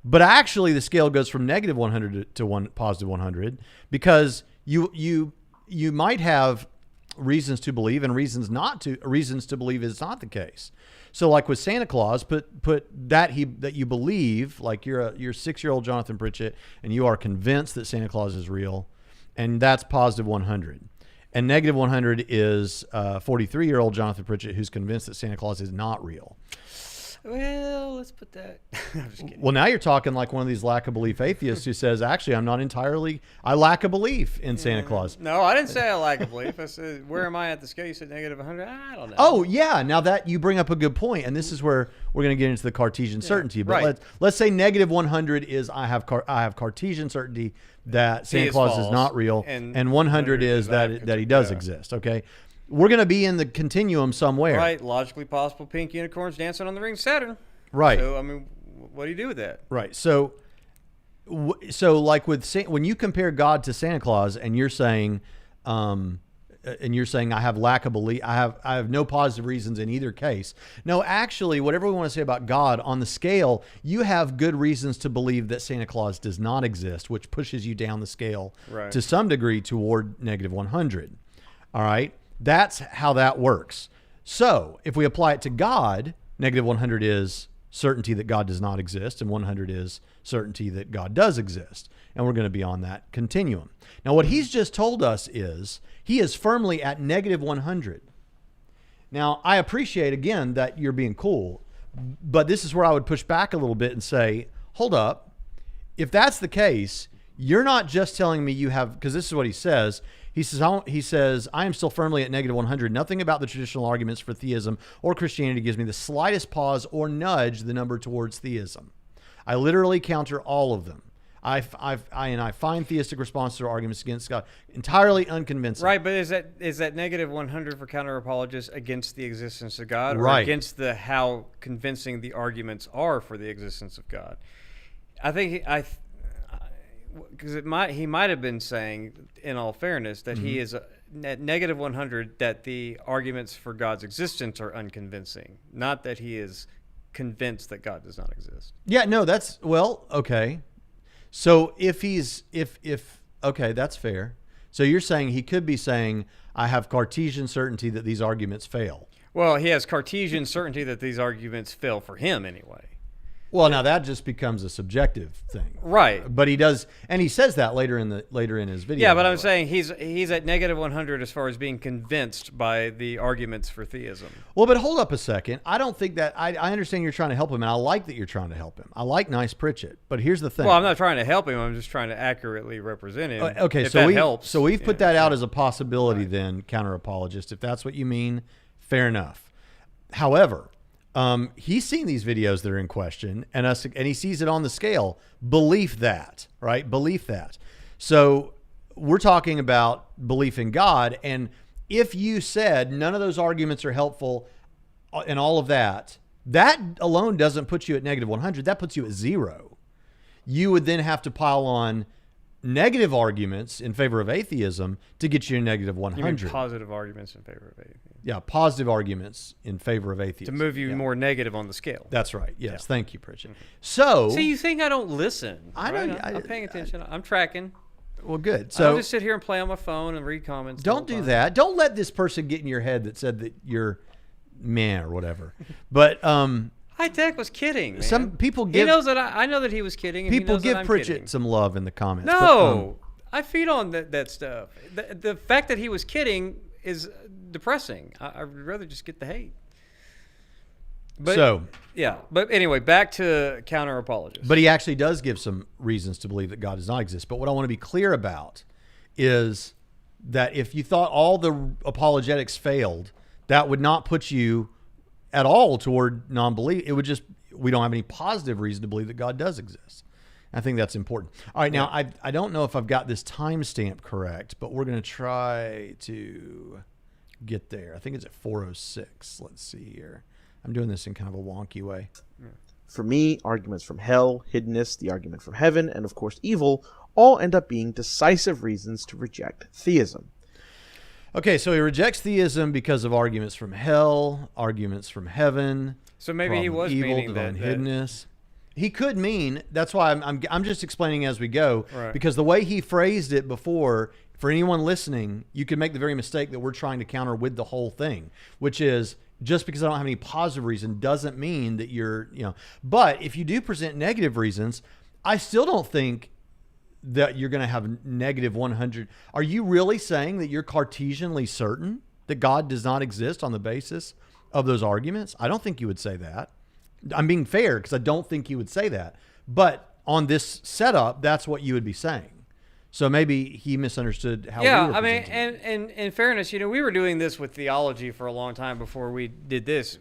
S1: But actually the scale goes from -100 to +100 because you might have reasons to believe and reasons to believe is not the case. So like with Santa Claus, put that you believe, like you're 6-year-old Jonathan Pritchett and you are convinced that Santa Claus is real, and that's +100. And -100 is 43-year-old Jonathan Pritchett who's convinced that Santa Claus is not real.
S2: Well, let's put that. I'm just kidding.
S1: Well, now you're talking like one of these lack of belief atheists who says, actually, I lack a belief in Santa Claus.
S2: No, I didn't say I lack a belief. I said, where am I at the scale? You said negative 100. I don't know.
S1: Oh, yeah. Now that you bring up a good point, and this is where we're going to get into the Cartesian certainty. But
S2: right.
S1: let's say negative 100 is I have Cartesian certainty that Santa Claus is not real, and 100 is that he does exist. Okay. We're going to be in the continuum somewhere.
S2: Right. Logically possible pink unicorns dancing on the ring of Saturn.
S1: Right.
S2: So, I mean, what do you do with that?
S1: Right. So like when you compare God to Santa Claus and you're saying I have lack of belief, I have no positive reasons in either case. No, actually, whatever we want to say about God on the scale, you have good reasons to believe that Santa Claus does not exist, which pushes you down the scale to some degree toward negative 100. All right. That's how that works. So if we apply it to God, negative 100 is certainty that God does not exist, and 100 is certainty that God does exist. And we're going to be on that continuum. Now, what he's just told us is he is firmly at negative 100. Now, I appreciate, again, that you're being cool, but this is where I would push back a little bit and say, hold up. If that's the case, you're not just telling me you have, because this is what he says. He says, I am still firmly at negative 100. Nothing about the traditional arguments for theism or Christianity gives me the slightest pause or nudge the number towards theism. I literally counter all of them. I find theistic responses to arguments against God entirely unconvincing.
S2: Right, but is that negative 100 for counter apologists against the existence of God, or
S1: right.
S2: against how convincing the arguments are for the existence of God? I think because he might have been saying, in all fairness, that he is at negative 100, that the arguments for God's existence are unconvincing, not that he is convinced that God does not exist.
S1: Yeah, no, okay. So okay, that's fair. So you're saying he could be saying, I have Cartesian certainty that these arguments fail.
S2: Well, he has Cartesian certainty that these arguments fail for him anyway.
S1: Well, now that just becomes a subjective thing,
S2: right?
S1: But he does, and he says that later in his video.
S2: Yeah, but I'm saying he's at negative 100 as far as being convinced by the arguments for theism.
S1: Well, but hold up a second. I don't think that I understand you're trying to help him, and I like that you're trying to help him. I like Nice Pritchett, but here's the thing.
S2: Well, I'm not trying to help him. I'm just trying to accurately represent him.
S1: Okay,
S2: if that helps.
S1: So we've put that out as a possibility, then, counter apologist. If that's what you mean, fair enough. However, he's seen these videos that are in question, and he sees it on the scale. Belief that, right? Belief that. So we're talking about belief in God, and if you said none of those arguments are helpful and all of that, that alone doesn't put you at negative 100. That puts you at 0. You would then have to pile on negative arguments in favor of atheism to get you to negative 100.
S2: You mean positive arguments in favor of atheism.
S1: Yeah, positive arguments in favor of atheism.
S2: To move you more negative on the scale.
S1: That's right. Yes.
S2: Yeah.
S1: Thank you, Pritchett. So,
S2: see, you think I don't listen.
S1: I
S2: right?
S1: know.
S2: I'm paying attention. I'm tracking.
S1: Well, good. So
S2: I'll just sit here and play on my phone and read comments.
S1: Don't do that. Don't let this person get in your head that said that you're meh or whatever. But
S2: High Tech was kidding, man.
S1: Some people give.
S2: He knows that I know that he was kidding. And
S1: people
S2: he knows
S1: give
S2: that I'm
S1: Pritchett
S2: kidding.
S1: some love in the comments.
S2: No, I feed on that stuff. The fact that he was kidding is depressing. I'd rather just get the hate. But, but anyway, back to counter apologists.
S1: But he actually does give some reasons to believe that God does not exist. But what I want to be clear about is that if you thought all the apologetics failed, that would not put you at all toward non-belief. It would just, we don't have any positive reason to believe that God does exist. I think that's important. All right, now I don't know if I've got this timestamp correct, but we're going to try to get there. I think it's at 4:06. Let's see here. I'm doing this in kind of a wonky way.
S3: For me, arguments from hell, hiddenness, the argument from heaven, and of course evil all end up being decisive reasons to reject theism.
S1: Okay, so he rejects theism because of arguments from hell, arguments from heaven.
S2: So maybe he was
S1: evil,
S2: meaning
S1: divine
S2: that
S1: hiddenness. He could mean, that's why I'm just explaining as we go,
S2: right.
S1: Because the way he phrased it before, for anyone listening, you could make the very mistake that we're trying to counter with the whole thing, which is just because I don't have any positive reason doesn't mean that you're, but if you do present negative reasons, I still don't think that you're going to have negative 100. Are you really saying that you're Cartesianly certain that God does not exist on the basis of those arguments? I don't think you would say that. I'm being fair because I don't think he would say that. But on this setup, that's what you would be saying. So maybe he misunderstood how we were
S2: I mean,
S1: presenting it.
S2: and in fairness, we were doing this with theology for a long time before we did this.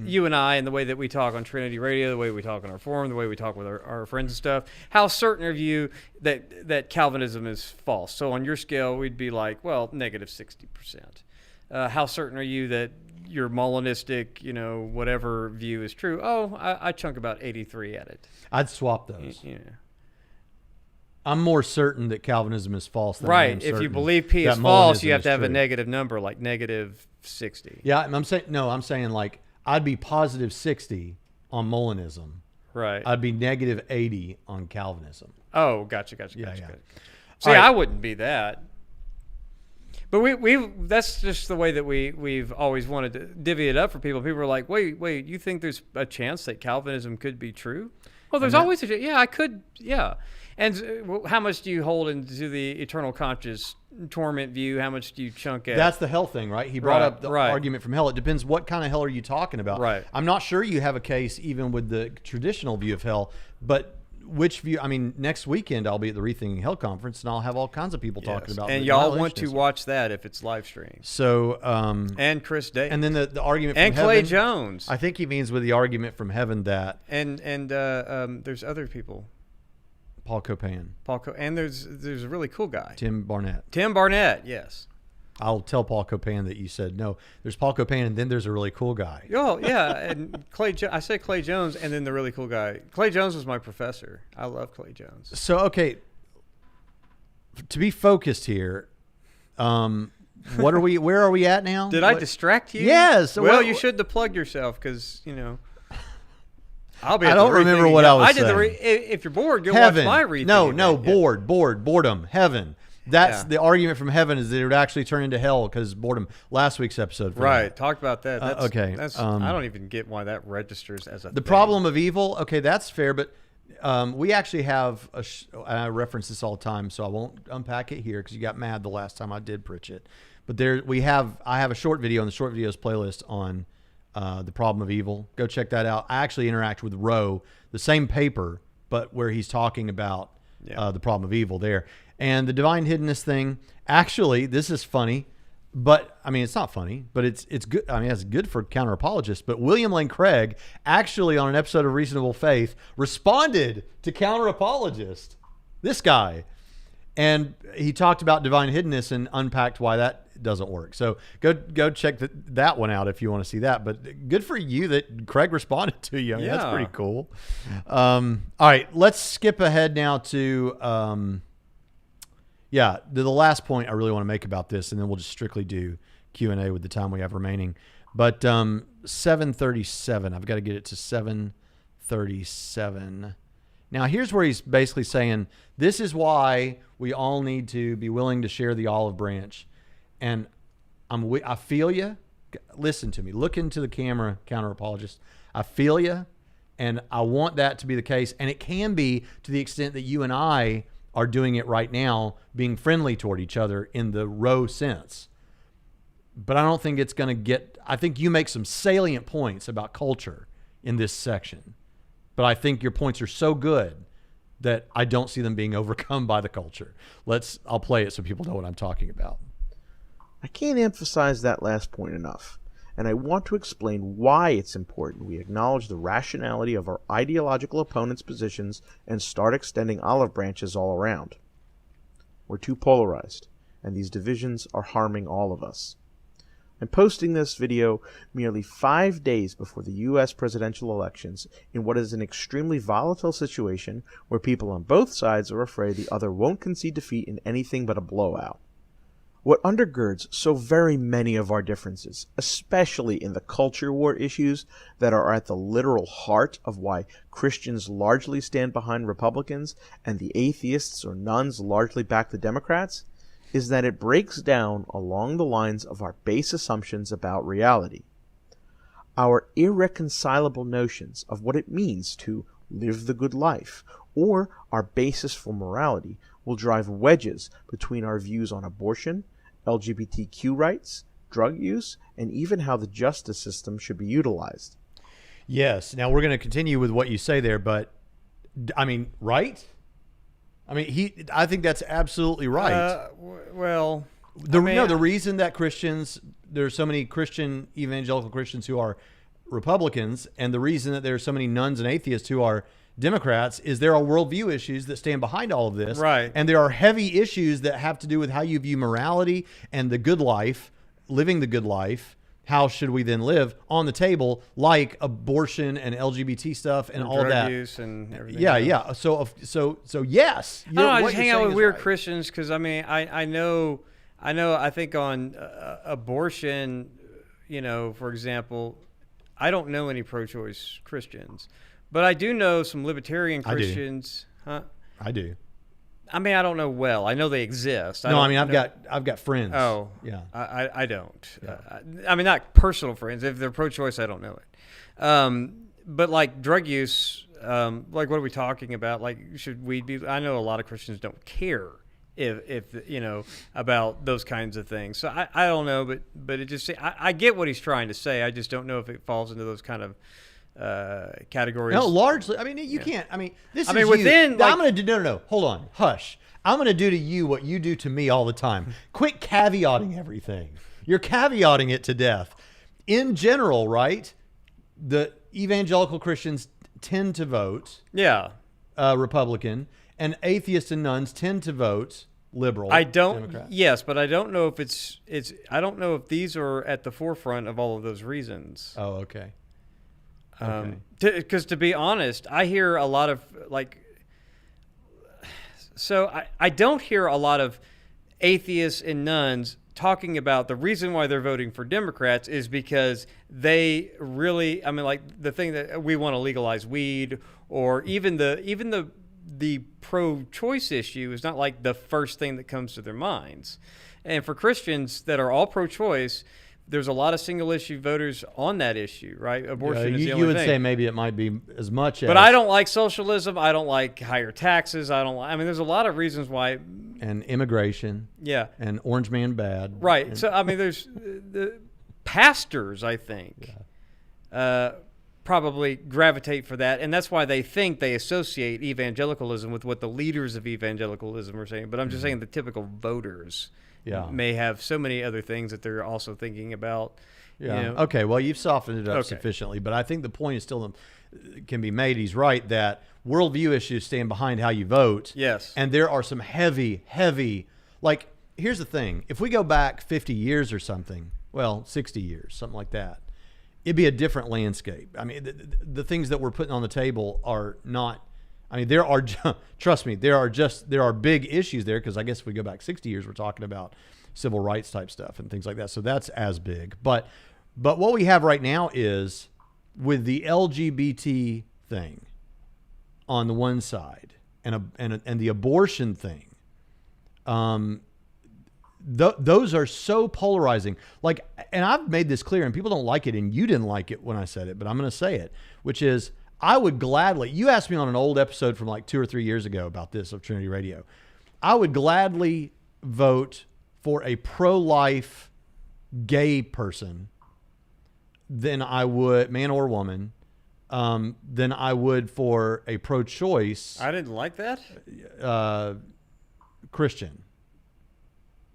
S2: You and I, and the way that we talk on Trinity Radio, the way we talk on our forum, the way we talk with our friends and stuff, how certain are you that Calvinism is false? So on your scale, we'd be like, well, negative 60%. How certain are you that your Molinistic, whatever view is true? Oh, I chunk about 83 at it.
S1: I'd swap those.
S2: Yeah.
S1: I'm more certain that Calvinism is false than I am
S2: Right. If you
S1: certain
S2: believe P is
S1: that
S2: false,
S1: Molinism
S2: you have
S1: is
S2: to have a
S1: true.
S2: negative number, like negative 60.
S1: Yeah, I'm saying like I'd be positive 60 on Molinism.
S2: Right.
S1: I'd be negative 80 on Calvinism.
S2: Oh, gotcha.
S1: Yeah.
S2: See,
S1: All right.
S2: I wouldn't be that. But we that's just the way that we've always wanted to divvy it up for people. People are like, wait, you think there's a chance that Calvinism could be true? Well, there's always a chance. Yeah, I could. Yeah. And how much do you hold into the eternal conscious torment view? How much do you chunk at?
S1: That's the hell thing, right? He brought
S2: Right,
S1: up the
S2: right.
S1: argument from hell. It depends what kind of hell are you talking about.
S2: Right.
S1: I'm not sure you have a case even with the traditional view of hell, but which view? I mean, next weekend I'll be at the Rethinking Hell conference, and I'll have all kinds of people talking about.
S2: And
S1: the
S2: y'all want to
S1: annihilationism.
S2: watch that if it's live streamed.
S1: So,
S2: And Chris Day.
S1: and then the argument
S2: and
S1: from
S2: Clay
S1: heaven,
S2: Jones.
S1: I think he means with the argument from heaven that
S2: And there's other people.
S1: Paul Copan,
S2: And there's a really cool guy.
S1: Tim Barnett.
S2: Tim Barnett, yes.
S1: I'll tell Paul Copan that you said no. There's Paul Copan, and then there's a really cool guy.
S2: Oh, yeah. And I said Clay Jones, and then the really cool guy. Clay Jones was my professor. I love Clay Jones.
S1: So, okay, to be focused here, what are we? Where are we at now?
S2: Did I distract you?
S1: Yes.
S2: Well,
S1: What-
S2: you should have plugged yourself because, I'll be.
S1: I
S2: At
S1: don't
S2: the
S1: remember
S2: Rethinking
S1: what
S2: Hell.
S1: I was
S2: did the
S1: saying.
S2: if you're bored, go
S1: Heaven.
S2: watch my reading.
S1: No, boredom, heaven. That's
S2: Yeah.
S1: the argument from heaven is that it would actually turn into hell because boredom. Last week's episode. for
S2: Right.
S1: that.
S2: Talked about that. That's,
S1: okay,
S2: That's,
S1: I
S2: I don't even get why that registers as a
S1: The
S2: thing.
S1: problem of evil. Okay, that's fair, but we actually have I reference this all the time, so I won't unpack it here because you got mad the last time I did preach it. But I have a short video on the short videos playlist on the problem of evil. Go check that out. I actually interact with Roe, the same paper, but where he's talking about the problem of evil there. And the divine hiddenness thing, actually, this is funny, but I mean, it's not funny, but it's good. I mean, it's good for counter apologists. But William Lane Craig actually on an episode of Reasonable Faith responded to counter apologist, this guy. And he talked about divine hiddenness and unpacked why that doesn't work. So go check that one out if you want to see that. But good for you that Craig responded to you. I mean, that's
S2: Yeah.
S1: pretty cool. All right, let's skip ahead now to the last point I really want to make about this, and then we'll just strictly do Q&A with the time we have remaining. But 737, I've got to get it to 737. Now, here's where he's basically saying, this is why we all need to be willing to share the olive branch. And I feel you. Listen to me. Look into the camera, counter apologist. I feel you, and I want that to be the case. And it can be to the extent that you and I are doing it right now, being friendly toward each other in the Roe sense. But I don't think it's going to get... I think you make some salient points about culture in this section. But I think your points are so good that I don't see them being overcome by the culture. I'll play it so people know what I'm talking about.
S3: I can't emphasize that last point enough, and I want to explain why it's important we acknowledge the rationality of our ideological opponents' positions and start extending olive branches all around. We're too polarized, and these divisions are harming all of us. I'm posting this video merely 5 days before the U.S. presidential elections in what is an extremely volatile situation where people on both sides are afraid the other won't concede defeat in anything but a blowout. What undergirds so very many of our differences, especially in the culture war issues that are at the literal heart of why Christians largely stand behind Republicans and the atheists or nuns largely back the Democrats, is that it breaks down along the lines of our base assumptions about reality. Our irreconcilable notions of what it means to live the good life, or our basis for morality, will drive wedges between our views on abortion, LGBTQ rights, drug use, and even how the justice system should be utilized.
S1: Yes. Now we're going to continue with what you say there, but I mean, right? I mean, I think that's absolutely right.
S2: Well,
S1: the reason that there's so many evangelical Christians who are Republicans, and the reason that there's so many nuns and atheists who are Democrats is there are worldview issues that stand behind all of this.
S2: Right.
S1: And there are heavy issues that have to do with how you view morality and the good life, living the good life. How should we then live on the table, like abortion and LGBT stuff and all
S2: drug
S1: that
S2: use and everything.
S1: Yeah. So yes.
S2: I don't know, I just hang out with weird Christians because I mean I know I think on abortion, for example, I don't know any pro-choice Christians, but I do know some libertarian Christians.
S1: I do.
S2: I mean, I don't know well. I know they exist.
S1: I've got friends.
S2: Oh,
S1: yeah.
S2: I don't.
S1: Yeah.
S2: I mean, not personal friends. If they're pro-choice, I don't know it. But like drug use, like what are we talking about? Like, should weed be? I know a lot of Christians don't care if about those kinds of things. So I don't know, but it just I get what he's trying to say. I just don't know if it falls into those kind of categories.
S1: No, largely. I mean, you can't. I mean, this.
S2: I
S1: is
S2: mean,
S1: you.
S2: within.
S1: I'm going to do. No. Hold on. Hush. I'm going to do to you what you do to me all the time. Quit caveating everything. You're caveating it to death. In general, right? The evangelical Christians tend to vote.
S2: Yeah.
S1: Republican, and atheists and nuns tend to vote liberal. Democrat.
S2: Yes, but I don't know if it's. I don't know if these are at the forefront of all of those reasons.
S1: Oh, okay.
S2: Because to be honest, I hear a lot of I don't hear a lot of atheists and nuns talking about the reason why they're voting for Democrats is because they really, I mean, like the thing that we want to legalize weed, or even the pro-choice issue is not like the first thing that comes to their minds. And for Christians that are all pro-choice, there's a lot of single-issue voters on that issue, right? Abortion is the only thing.
S1: You would say maybe it might be as much as...
S2: But I don't like socialism. I don't like higher taxes. I mean, there's a lot of reasons why...
S1: And immigration.
S2: Yeah.
S1: And Orange Man bad.
S2: Right. So, I mean, there's... the pastors, I think, probably gravitate for that. And that's why they think they associate evangelicalism with what the leaders of evangelicalism are saying. But I'm just saying the typical voters... may have so many other things that they're also thinking about.
S1: Yeah. Okay. Well, you've softened it up sufficiently, but I think the point is still can be made. He's right that worldview issues stand behind how you vote.
S2: Yes.
S1: And there are some heavy, like, here's the thing. If we go back 50 years or something, 60 years, something like that, it'd be a different landscape. I mean, the things that we're putting on the table are not, I mean, there are, trust me, there are big issues there, because I guess if we go back 60 years, we're talking about civil rights type stuff and things like that. So that's as big. But what we have right now is with the LGBT thing on the one side and the abortion thing, those are so polarizing. Like, and I've made this clear, and people don't like it, and you didn't like it when I said it, but I'm going to say it, which is, I would gladly, you asked me on an old episode from like 2 or 3 years ago about this of Trinity Radio, I would gladly vote for a pro-life gay person than I would, man or woman, than I would for a pro-choice.
S2: I didn't like that?
S1: Christian.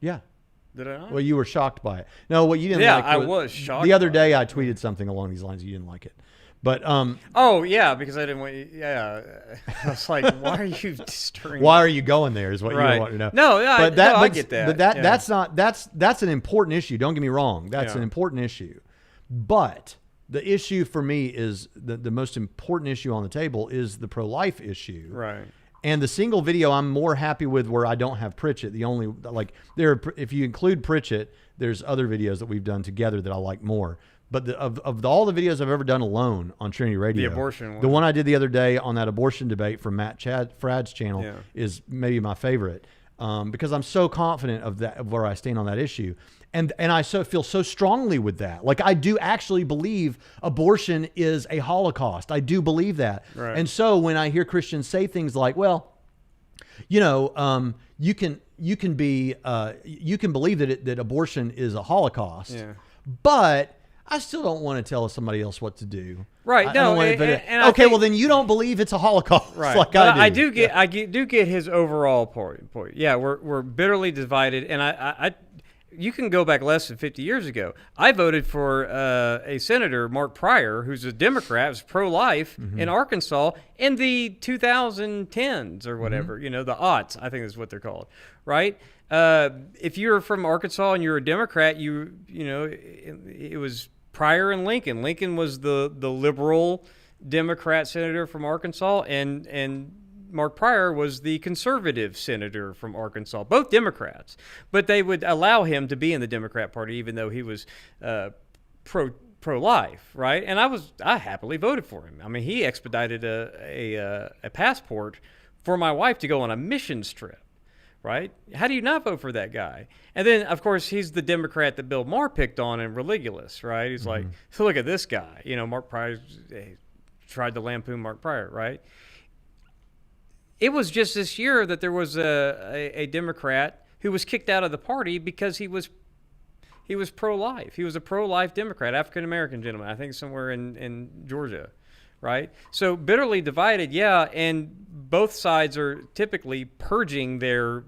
S1: Yeah.
S2: Did I not?
S1: Well, you were shocked by it. No, what you didn't like.
S2: Yeah, I was shocked.
S1: The other day I tweeted something along these lines. You didn't like it. But
S2: oh yeah, because I didn't want. I was like, why are you stirring?
S1: Why are you going there? Is what you want to know.
S2: No, I get that.
S1: But that's an important issue. Don't get me wrong. That's an important issue. But the issue for me is the most important issue on the table is the pro-life issue.
S2: Right.
S1: And the single video I'm more happy with where I don't have Pritchett. The only if you include Pritchett, there's other videos that we've done together that I like more. But of all the videos I've ever done alone on Trinity Radio,
S2: the abortion one.
S1: The one I did the other day on that abortion debate from Matt Fradd's channel is maybe my favorite, because I'm so confident of where I stand on that issue, and I feel so strongly with that. Like, I do actually believe abortion is a Holocaust. I do believe that,
S2: right.
S1: And so when I hear Christians say things like, "Well, you can believe that abortion is a Holocaust," but I still don't want to tell somebody else what to do.
S2: Right.
S1: I don't want
S2: and
S1: okay, well then you don't believe it's a Holocaust,
S2: right.
S1: like
S2: But
S1: I do.
S2: I do get his overall point. Yeah, we're bitterly divided, and I you can go back less than 50 years ago. I voted for a senator, Mark Pryor, who's a Democrat, was pro-life in Arkansas in the 2010s or whatever, the aughts, I think is what they're called, right? If you're from Arkansas and you're a Democrat, it was Pryor and Lincoln. Lincoln was the liberal Democrat senator from Arkansas, and Mark Pryor was the conservative senator from Arkansas, both Democrats. But they would allow him to be in the Democrat Party even though he was pro-life, right? And I happily voted for him. I mean, he expedited a passport for my wife to go on a missions trip, right? How do you not vote for that guy? And then, of course, he's the Democrat that Bill Maher picked on in Religulous, right? He's like, look at this guy. Mark Pryor tried to lampoon Mark Pryor, right? It was just this year that there was a Democrat who was kicked out of the party because he was pro-life. He was a pro-life Democrat, African-American gentleman, I think somewhere in Georgia, right? So bitterly divided, yeah, and both sides are typically purging their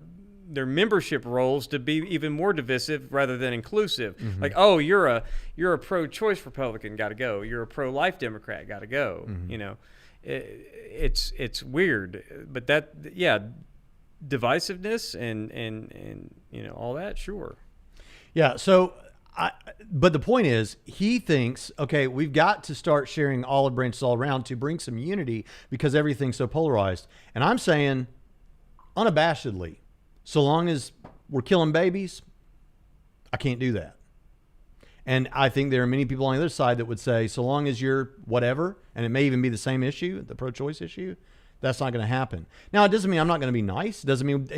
S2: membership roles to be even more divisive rather than inclusive. Like, oh, you're a pro-choice Republican, got to go. You're a pro-life Democrat, got to go. It's weird, but divisiveness and all that, sure.
S1: Yeah. So, but the point is, he thinks, okay, we've got to start sharing olive branches all around to bring some unity because everything's so polarized. And I'm saying, unabashedly, so long as we're killing babies, I can't do that. And I think there are many people on the other side that would say, so long as you're whatever, and it may even be the same issue, the pro-choice issue, that's not going to happen. Now, it doesn't mean I'm not going to be nice. It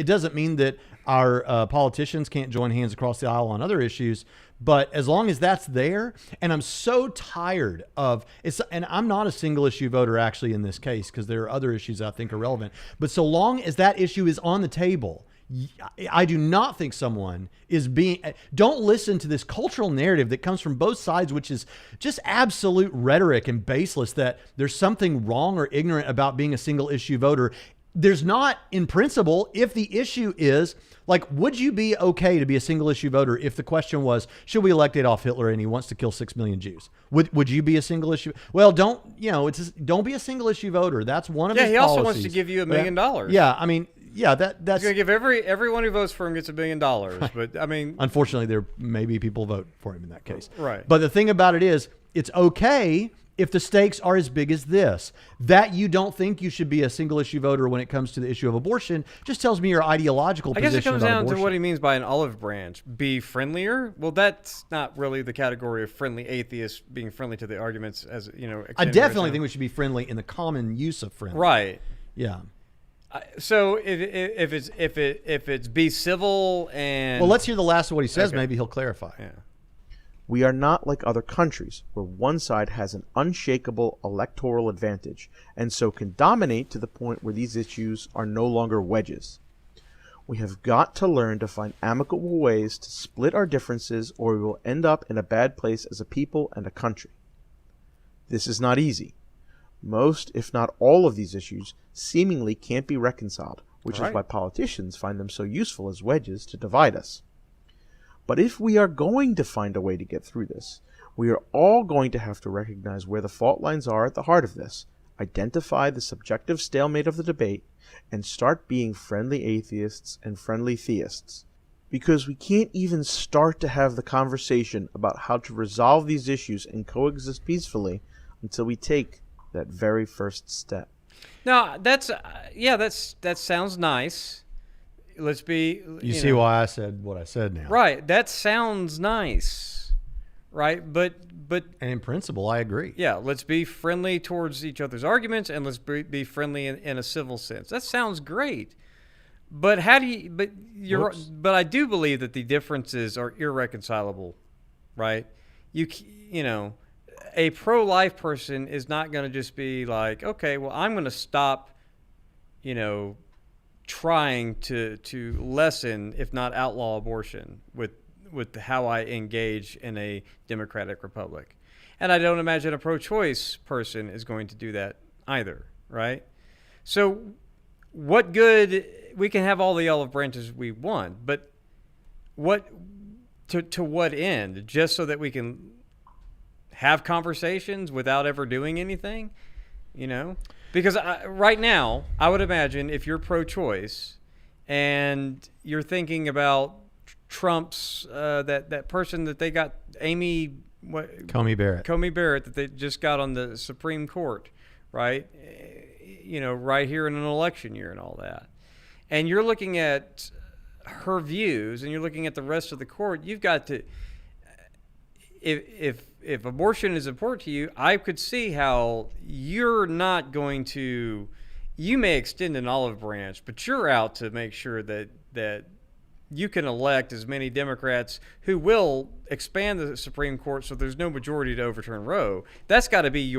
S1: doesn't mean that our politicians can't join hands across the aisle on other issues. But as long as that's there, and I'm so tired of it, and I'm not a single issue voter actually in this case because there are other issues I think are relevant. But so long as that issue is on the table, I do not think someone is don't listen to this cultural narrative that comes from both sides, which is just absolute rhetoric and baseless that there's something wrong or ignorant about being a single issue voter. There's not in principle. If the issue is like, would you be okay to be a single issue voter if the question was, should we elect Adolf Hitler and he wants to kill 6 million Jews? Would you be a single issue? Well, don't be a single issue voter. That's one of his policies.
S2: Yeah, he also wants to give you $1 million.
S1: Yeah, I mean, yeah, that's
S2: he's going to give everyone who votes for him gets $1 million. Right. But I mean,
S1: unfortunately, there may be people vote for him in that case.
S2: Right.
S1: But the thing about it is, it's okay if the stakes are as big as this. That you don't think you should be a single issue voter when it comes to the issue of abortion just tells me your ideological position.
S2: I guess it comes down
S1: abortion.
S2: to what he means by an olive branch. Be friendlier? Well, that's not really the category of friendly atheists being friendly to the arguments as,
S1: I definitely think we should be friendly in the common use of friendly.
S2: Right.
S1: Yeah.
S2: So if it's be civil and...
S1: Well, let's hear the last of what he says.
S2: Okay.
S1: Maybe he'll clarify.
S2: Yeah.
S3: We are not like other countries, where one side has an unshakable electoral advantage, and so can dominate to the point where these issues are no longer wedges. We have got to learn to find amicable ways to split our differences, or we will end up in a bad place as a people and a country. This is not easy. Most, if not all of these issues, seemingly can't be reconciled, which is why politicians find them so useful as wedges to divide us. But if we are going to find a way to get through this, we are all going to have to recognize where the fault lines are at the heart of this, identify the subjective stalemate of the debate, and start being friendly atheists and friendly theists. Because we can't even start to have the conversation about how to resolve these issues and coexist peacefully until we take that very first step.
S2: Now, that sounds nice. Let's be...
S1: You see why I said what I said now.
S2: Right. That sounds nice. Right? But
S1: and in principle, I agree.
S2: Yeah, let's be friendly towards each other's arguments, and let's be friendly in a civil sense. That sounds great. But how do you... But I do believe that the differences are irreconcilable. Right? A pro-life person is not going to just be like, okay, well, I'm going to stop, trying to lessen, if not outlaw, abortion with how I engage in a democratic republic. And I don't imagine a pro-choice person is going to do that either, right? So what good, we can have all the olive branches we want, but to what end? Just so that we can have conversations without ever doing anything, Because right now, I would imagine if you're pro-choice and you're thinking about Trump's that person that they got,
S1: Comey Barrett,
S2: that they just got on the Supreme Court, right? Right here in an election year and all that. And you're looking at her views and you're looking at the rest of the court, you've got to, if abortion is important to you, I could see how you're not going to, you may extend an olive branch, but you're out to make sure that you can elect as many Democrats who will expand the Supreme Court so there's no majority to overturn Roe. That's got to be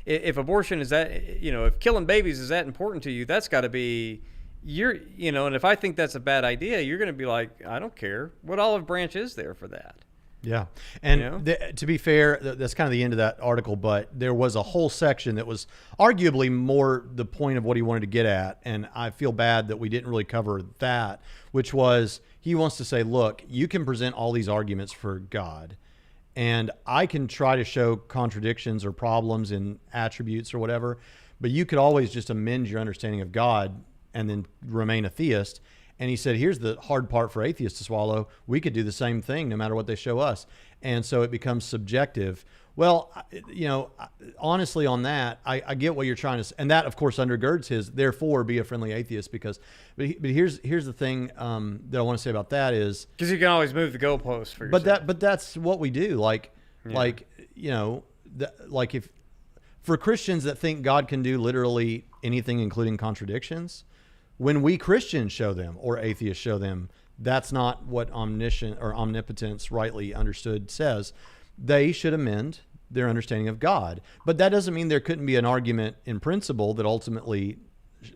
S2: if abortion is that, if killing babies is that important to you, that's got to be and if I think that's a bad idea, you're going to be like, I don't care. What olive branch is there for that?
S1: Yeah. And to be fair, that's kind of the end of that article, but there was a whole section that was arguably more the point of what he wanted to get at. And I feel bad that we didn't really cover that, which was he wants to say, look, you can present all these arguments for God, and I can try to show contradictions or problems in attributes or whatever, but you could always just amend your understanding of God and then remain a theist. And he said, here's the hard part for atheists to swallow. We could do the same thing no matter what they show us. And so it becomes subjective. Well, honestly on that, I get what you're trying to say. And that, of course, undergirds his, therefore, be a friendly atheist. But here's the thing that I want to say about that is...
S2: Because you can always move the goalposts for yourself.
S1: But that's what we do. If for Christians that think God can do literally anything, including contradictions... When we Christians show them, or atheists show them, that's not what omniscient or omnipotence, rightly understood, says. They should amend their understanding of God. But that doesn't mean there couldn't be an argument in principle that ultimately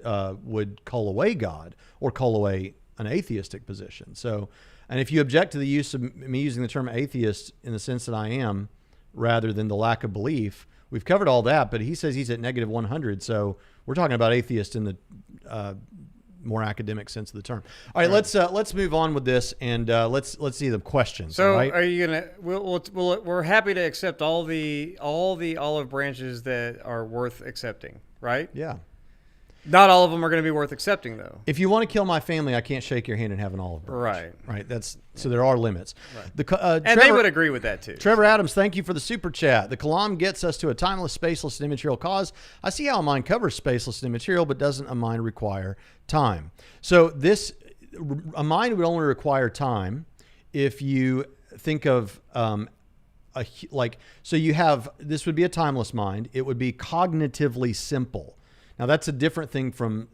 S1: would cull away God or cull away an atheistic position. So, and if you object to the use of me using the term atheist in the sense that I am, rather than the lack of belief, we've covered all that, but he says he's at negative 100. So we're talking about atheist in the more academic sense of the term. All right, let's move on with this, and let's see the questions.
S2: So,
S1: right?
S2: Are you gonna? We're happy to accept all the olive branches that are worth accepting, right?
S1: Yeah.
S2: Not all of them are going to be worth accepting, though.
S1: If you want to kill my family, I can't shake your hand and have an olive branch.
S2: Right.
S1: So there are limits.
S2: Right. And they would agree with that too.
S1: Trevor Adams, thank you for the super chat. The Kalam gets us to a timeless, spaceless, and immaterial cause. I see how a mind covers spaceless and immaterial, but doesn't a mind require time? So a mind would only require time if you think of so you have, this would be a timeless mind. It would be cognitively simple. Now, that's a different thing from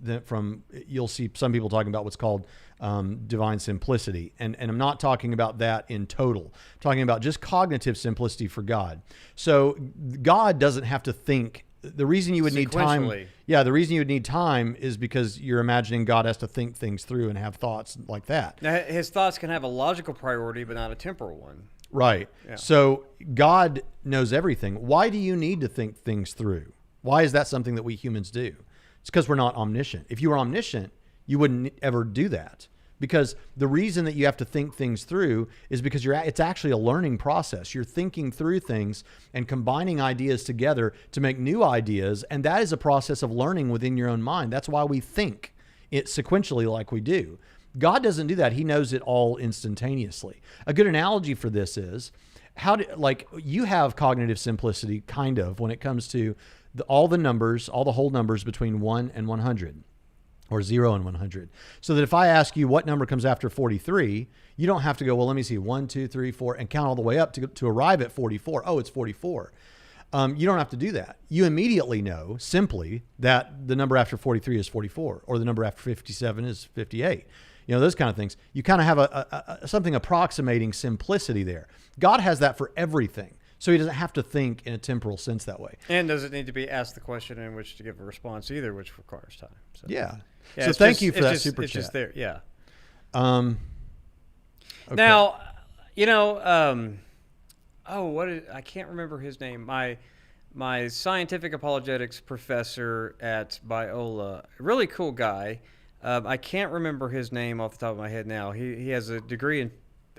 S1: you'll see some people talking about what's called divine simplicity. And I'm not talking about that in total. I'm talking about just cognitive simplicity for God. So God doesn't have to think. The reason you would need time. Yeah, the reason you would need time is because you're imagining God has to think things through and have thoughts like that.
S2: Now, his thoughts can have a logical priority, but not a temporal one.
S1: Right. Yeah. So God knows everything. Why do you need to think things through? Why is that something that we humans do? It's because we're not omniscient. If you were omniscient, you wouldn't ever do that. Because the reason that you have to think things through is because it's actually a learning process. You're thinking through things and combining ideas together to make new ideas. And that is a process of learning within your own mind. That's why we think it sequentially like we do. God doesn't do that. He knows it all instantaneously. A good analogy for this is you have cognitive simplicity kind of when it comes to all the whole numbers between 1 and 100 or 0 and 100. So that if I ask you what number comes after 43, you don't have to go, well, let me see, 1, 2, 3, 4, and count all the way up to arrive at 44. Oh, it's 44. You don't have to do that. You immediately know simply that the number after 43 is 44 or the number after 57 is 58. Those kind of things. You kind of have a something approximating simplicity there. God has that for everything. So he doesn't have to think in a temporal sense that way.
S2: And doesn't need to be asked the question in which to give a response either, which requires time. So,
S1: yeah. So thank you for that super chat.
S2: It's just there. Yeah.
S1: Okay.
S2: Now, I can't remember his name. My scientific apologetics professor at Biola, really cool guy. I can't remember his name off the top of my head now. He has a degree in,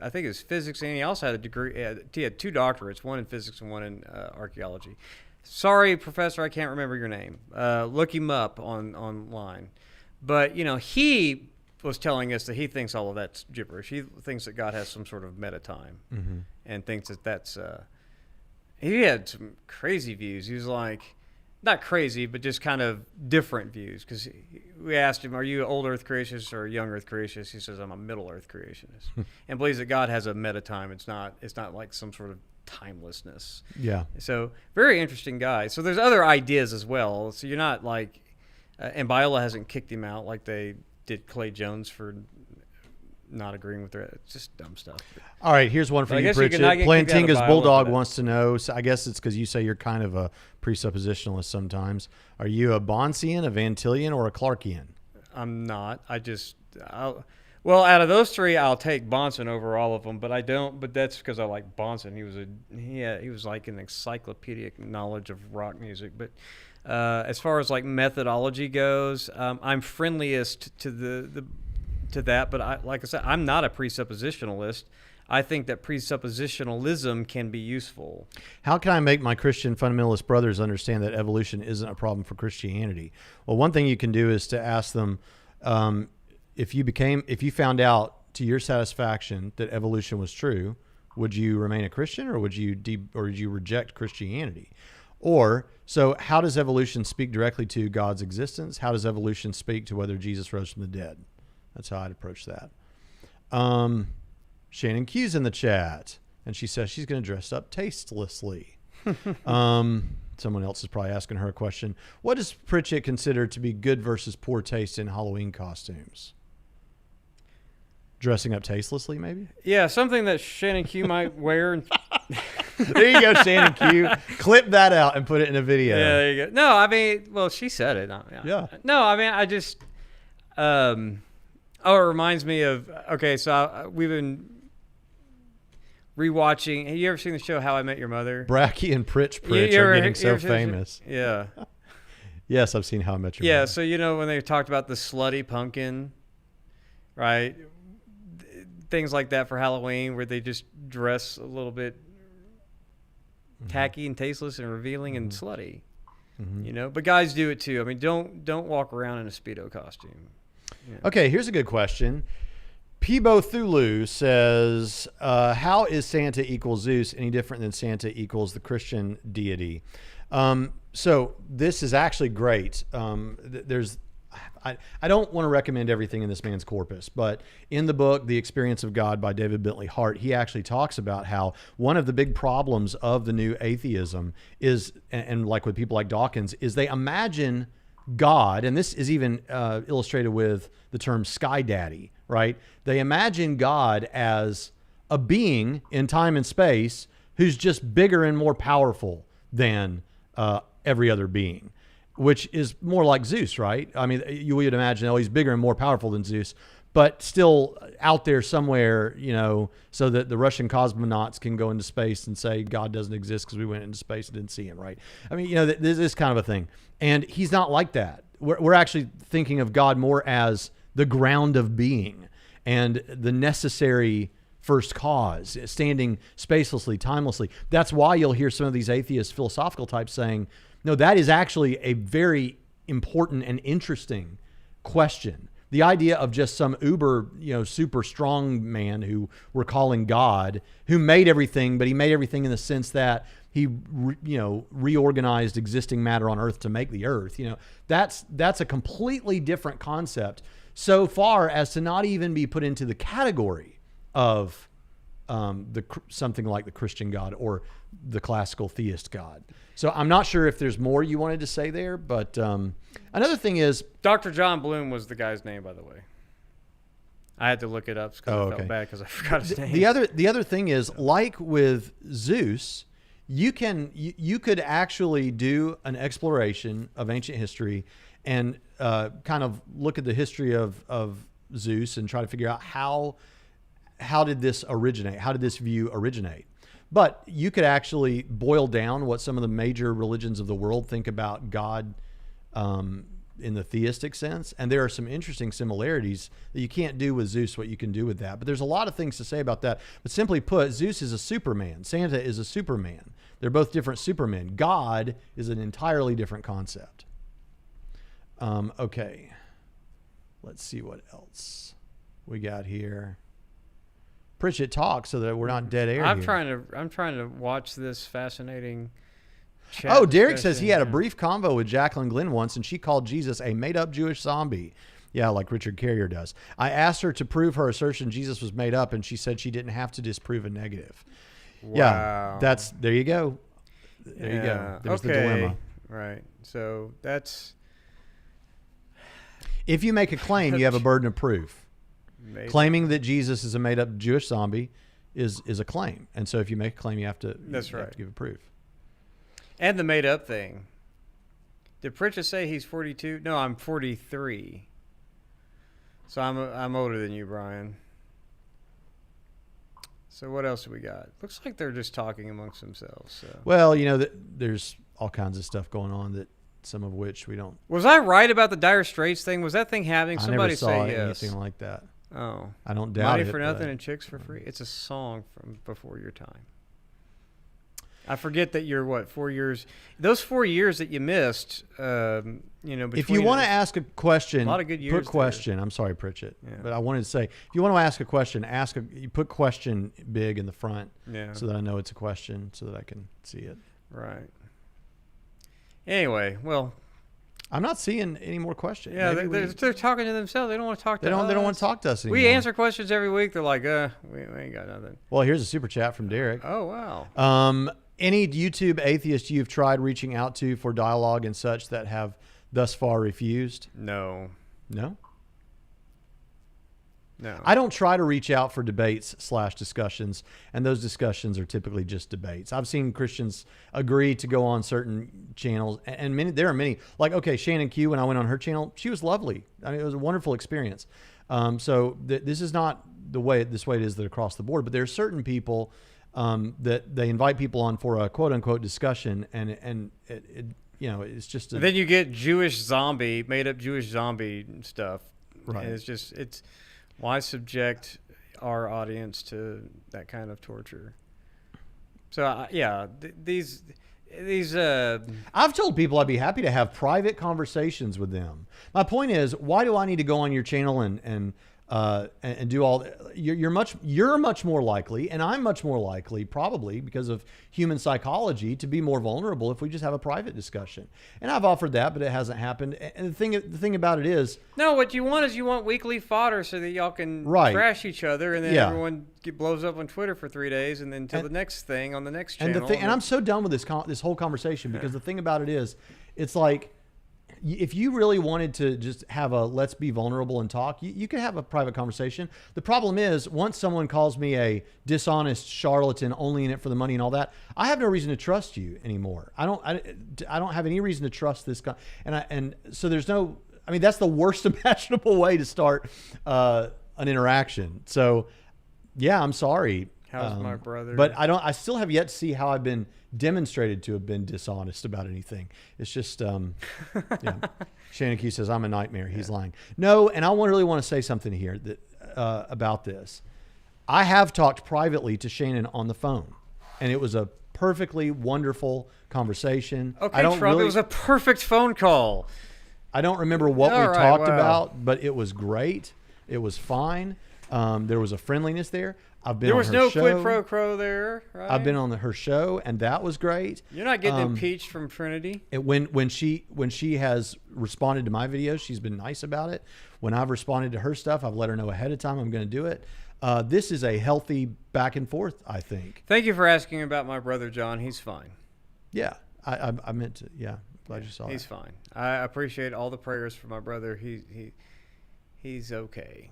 S2: I think it's physics, and he also had a degree. He had 2 doctorates, one in physics and one in archaeology. Sorry, professor, I can't remember your name. Look him up online. But he was telling us that he thinks all of that's gibberish. He thinks that God has some sort of meta time, and thinks that that's. He had some crazy views. He was like, not crazy, but just kind of different views. Because we asked him, "Are you an old Earth creationist or a young Earth creationist?" He says, "I'm a middle Earth creationist," and believes that God has a meta time. It's not like some sort of timelessness.
S1: Yeah.
S2: So very interesting guy. So there's other ideas as well. So you're not like, and Biola hasn't kicked him out like they did Clay Jones for not agreeing with it. It's just dumb stuff.
S1: All right, here's one for
S2: I
S1: you,
S2: guess you
S1: Pritchett.
S2: could not get kicked out of
S1: Plantinga's
S2: Biola
S1: Bulldog
S2: for that.
S1: wants to know, so I guess it's because you say you're kind of a presuppositionalist sometimes. Are you a Bonsian, a Van Tillian, or a Clarkian?
S2: I'm not. Well, out of those 3, I'll take Bonson over all of them, but I don't. But that's because I like Bonson. He was like an encyclopedic knowledge of rock music. But as far as like methodology goes, I'm friendliest to that. But like I said, I'm not a presuppositionalist. I think that presuppositionalism can be useful.
S1: How can I make my Christian fundamentalist brothers understand that evolution isn't a problem for Christianity? Well, one thing you can do is to ask them, if you found out to your satisfaction that evolution was true, would you remain a Christian, or would you reject Christianity? Or, so how does evolution speak directly to God's existence? How does evolution speak to whether Jesus rose from the dead? That's how I'd approach that. Shannon Q's in the chat, and she says she's going to dress up tastelessly. Someone else is probably asking her a question. What does Pritchett consider to be good versus poor taste in Halloween costumes? Dressing up tastelessly, maybe?
S2: Yeah, something that Shannon Q might wear.
S1: There you go, Shannon Q. Clip that out and put it in a video.
S2: Yeah, there you go. No, I mean, well, she said it.
S1: Yeah.
S2: No, I mean, I just. It reminds me of. Okay, so we've been rewatching. Have you ever seen the show How I Met Your Mother?
S1: Bracky and Pritch
S2: You
S1: are
S2: ever-
S1: getting
S2: you
S1: so
S2: ever seen the show?
S1: famous.
S2: Yeah.
S1: Yes, I've seen How I Met Your
S2: Yeah,
S1: Mother.
S2: so when they talked about the slutty pumpkin, right? Things like that for Halloween, where they just dress a little bit tacky and tasteless and revealing and slutty. But guys do it too. I mean, don't walk around in a Speedo costume.
S1: Okay, here's a good question. Peebo Thulu says, how is Santa equals Zeus any different than Santa equals the Christian deity? So this is actually great. I don't want to recommend everything in this man's corpus, but in the book, The Experience of God by David Bentley Hart, he actually talks about how one of the big problems of the new atheism is, and like with people like Dawkins, is they imagine God, and this is even illustrated with the term sky daddy, right? They imagine God as a being in time and space who's just bigger and more powerful than every other being, which is more like Zeus, right? I mean, you would imagine, oh, he's bigger and more powerful than Zeus, but still out there somewhere, so that the Russian cosmonauts can go into space and say God doesn't exist because we went into space and didn't see him, right? I mean, this kind of a thing. And he's not like that. We're actually thinking of God more as the ground of being and the necessary first cause, standing spacelessly, timelessly. That's why you'll hear some of these atheist philosophical types saying, no, that is actually a very important and interesting question. The idea of just some uber, super strong man who we're calling God, who made everything, but he made everything in the sense that he, reorganized existing matter on Earth to make the Earth. That's a completely different concept, so far as to not even be put into the category of something like the Christian God or the classical theist God. So I'm not sure if there's more you wanted to say there, but another thing is
S2: Dr. John Bloom was the guy's name, by the way. I had to look it up because I felt bad because I forgot his name.
S1: The other thing is, like with Zeus, you could actually do an exploration of ancient history and kind of look at the history of Zeus and try to figure out how did this originate? How did this view originate? But you could actually boil down what some of the major religions of the world think about God in the theistic sense. And there are some interesting similarities that you can't do with Zeus, what you can do with that. But there's a lot of things to say about that. But simply put, Zeus is a Superman. Santa is a Superman. They're both different Supermen. God is an entirely different concept. Okay. Let's see what else we got here. Pritchett, talk so that we're not dead air
S2: I'm
S1: here.
S2: trying to watch this fascinating chat.
S1: Oh, Derek says he had a brief convo with Jacqueline Glenn once, and she called Jesus a made-up Jewish zombie. Yeah, like Richard Carrier does. I asked her to prove her assertion Jesus was made up, and she said she didn't have to disprove a negative.
S2: Wow.
S1: Yeah, there you go. There you go. There's the dilemma.
S2: Right. So that's...
S1: If you make a claim, you have a burden of proof. Claiming
S2: up.
S1: that Jesus is a made-up Jewish zombie is a claim. And so if you make a claim, you have to,
S2: That's
S1: you
S2: right.
S1: have to give a proof.
S2: And the made-up thing. Did Pritchett say he's 42? No, I'm 43. So I'm older than you, Brian. So what else do we got? Looks like they're just talking amongst themselves. So.
S1: Well, there's all kinds of stuff going on that some of which we don't.
S2: Was I right about the Dire Straits thing? Was that thing happening?
S1: I
S2: Somebody
S1: never saw
S2: say yes.
S1: anything like that.
S2: Oh.
S1: I don't doubt it.
S2: Money for nothing and chicks for free. It's a song from before your time. I forget that you're, 4 years? Those 4 years that you missed,
S1: if you want to ask a question,
S2: a lot of good years
S1: put question. I'm sorry, Pritchett.
S2: Yeah.
S1: But I wanted to say, if you want to ask a question, you put question big in the front so that I know it's a question so that I can see it.
S2: Right. Anyway, well.
S1: I'm not seeing any more questions.
S2: Yeah, they're talking to themselves. They don't want to talk to us.
S1: They don't want to talk to us anymore.
S2: We answer questions every week. They're like, we ain't got nothing.
S1: Well, here's a super chat from Derek.
S2: Oh, wow.
S1: Any YouTube atheist you've tried reaching out to for dialogue and such that have thus far refused?
S2: No.
S1: No?
S2: No.
S1: I don't try to reach out for debates/discussions, and those discussions are typically just debates. I've seen Christians agree to go on certain channels, and there are many. Like, okay, Shannon Q, when I went on her channel, she was lovely. I mean, it was a wonderful experience. So this is not this way it is that across the board, but there are certain people that they invite people on for a quote unquote discussion, and it's just.
S2: Then you get made up Jewish zombie stuff.
S1: Right.
S2: And it's why subject our audience to that kind of torture? So these.
S1: I've told people I'd be happy to have private conversations with them. My point is, why do I need to go on your channel and do all? You're much more likely, and I'm much more likely, probably because of human psychology, to be more vulnerable if we just have a private discussion. And I've offered that, but it hasn't happened. And the thing about it is,
S2: no, what you want weekly fodder so that y'all can trash each other, and then everyone blows up on Twitter for 3 days, and then until the next thing on the next channel.
S1: And I'm so done with this whole conversation because the thing about it is, it's like, if you really wanted to just have a let's be vulnerable and talk, you could have a private conversation. The problem is, once someone calls me a dishonest charlatan, only in it for the money and all that, I have no reason to trust you anymore. I don't have any reason to trust this guy. And so there's no. I mean, that's the worst imaginable way to start an interaction. So, yeah, I'm sorry.
S2: How's my brother?
S1: But I still have yet to see how I've been demonstrated to have been dishonest about anything. It's just, Shannon Q says, I'm a nightmare. He's lying. No, and I really want to say something here about this. I have talked privately to Shannon on the phone, and it was a perfectly wonderful conversation.
S2: Okay, Trump, it was a perfect phone call.
S1: I don't remember what we talked about, but it was great. It was fine. There was a friendliness there.
S2: There was no quid pro quo there, right?
S1: I've been on her show, and that was great.
S2: You're not getting impeached from Trinity.
S1: When she has responded to my videos, she's been nice about it. When I've responded to her stuff, I've let her know ahead of time I'm going to do it. This is a healthy back and forth, I think.
S2: Thank you for asking about my brother John. He's fine.
S1: Yeah, I meant to. Yeah, glad you saw.
S2: He's fine. I appreciate all the prayers for my brother. He's okay.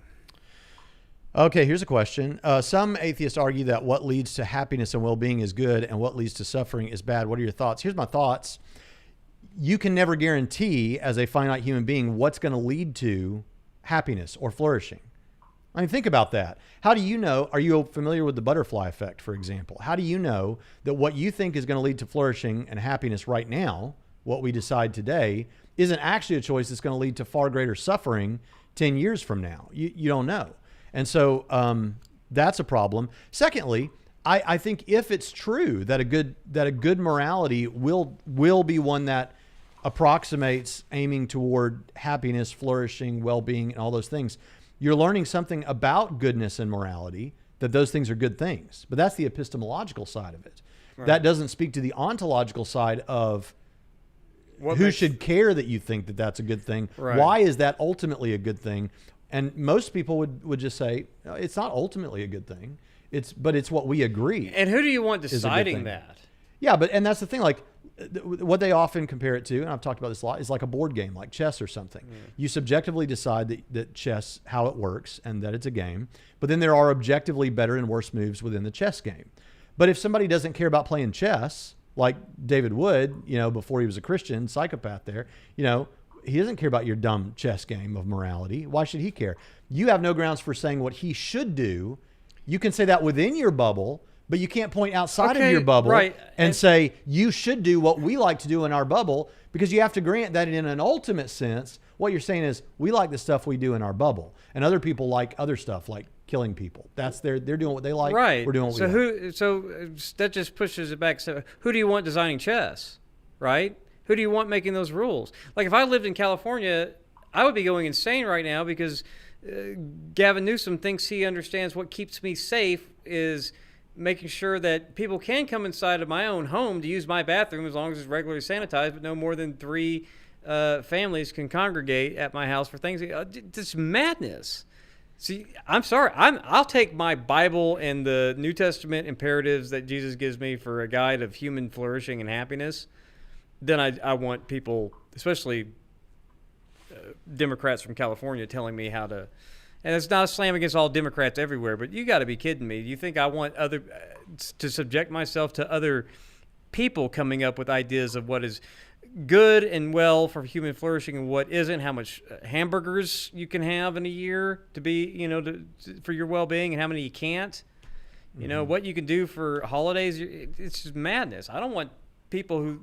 S1: Okay, here's a question. Some atheists argue that what leads to happiness and well-being is good and what leads to suffering is bad. What are your thoughts? Here's my thoughts. You can never guarantee as a finite human being what's going to lead to happiness or flourishing. I mean, think about that. How do you know? Are you familiar with the butterfly effect, for example? How do you know that what you think is going to lead to flourishing and happiness right now, what we decide today, isn't actually a choice that's going to lead to far greater suffering 10 years from now? You don't know. And so that's a problem. Secondly, I think if it's true that a good morality will be one that approximates aiming toward happiness, flourishing, well-being, and all those things, you're learning something about goodness and morality, that those things are good things. But that's the epistemological side of it. Right. That doesn't speak to the ontological side of who should care that you think that that's a good thing. Right. Why is that ultimately a good thing? And most people would just say, no, it's not ultimately a good thing. But it's what we agree.
S2: And who do you want deciding that?
S1: Yeah, and that's the thing. Like, what they often compare it to, and I've talked about this a lot, is like a board game, like chess or something. Mm. You subjectively decide that chess, how it works, and that it's a game. But then there are objectively better and worse moves within the chess game. But if somebody doesn't care about playing chess, like David Wood, before he was a Christian, psychopath there, he doesn't care about your dumb chess game of morality. Why should he care? You have no grounds for saying what he should do. You can say that within your bubble, but you can't point outside of your bubble and say, you should do what we like to do in our bubble, because you have to grant that in an ultimate sense, what you're saying is, we like the stuff we do in our bubble, and other people like other stuff, like killing people. They're doing what they like.
S2: Right.
S1: We're doing what we like.
S2: So that just pushes it back. So who do you want designing chess, right? Who do you want making those rules? Like, if I lived in California, I would be going insane right now because Gavin Newsom thinks he understands what keeps me safe is making sure that people can come inside of my own home to use my bathroom as long as it's regularly sanitized, but no more than 3 families can congregate at my house for things. This madness. See, I'm sorry. I'll take my Bible and the New Testament imperatives that Jesus gives me for a guide of human flourishing and happiness. Then I want people, especially Democrats from California, telling me how to. And it's not a slam against all Democrats everywhere, but you got to be kidding me. You think I want to subject myself to other people coming up with ideas of what is good and well for human flourishing and what isn't, how much hamburgers you can have in a year to be, for your well-being, and how many you can't, what you can do for holidays. It's just madness. I don't want people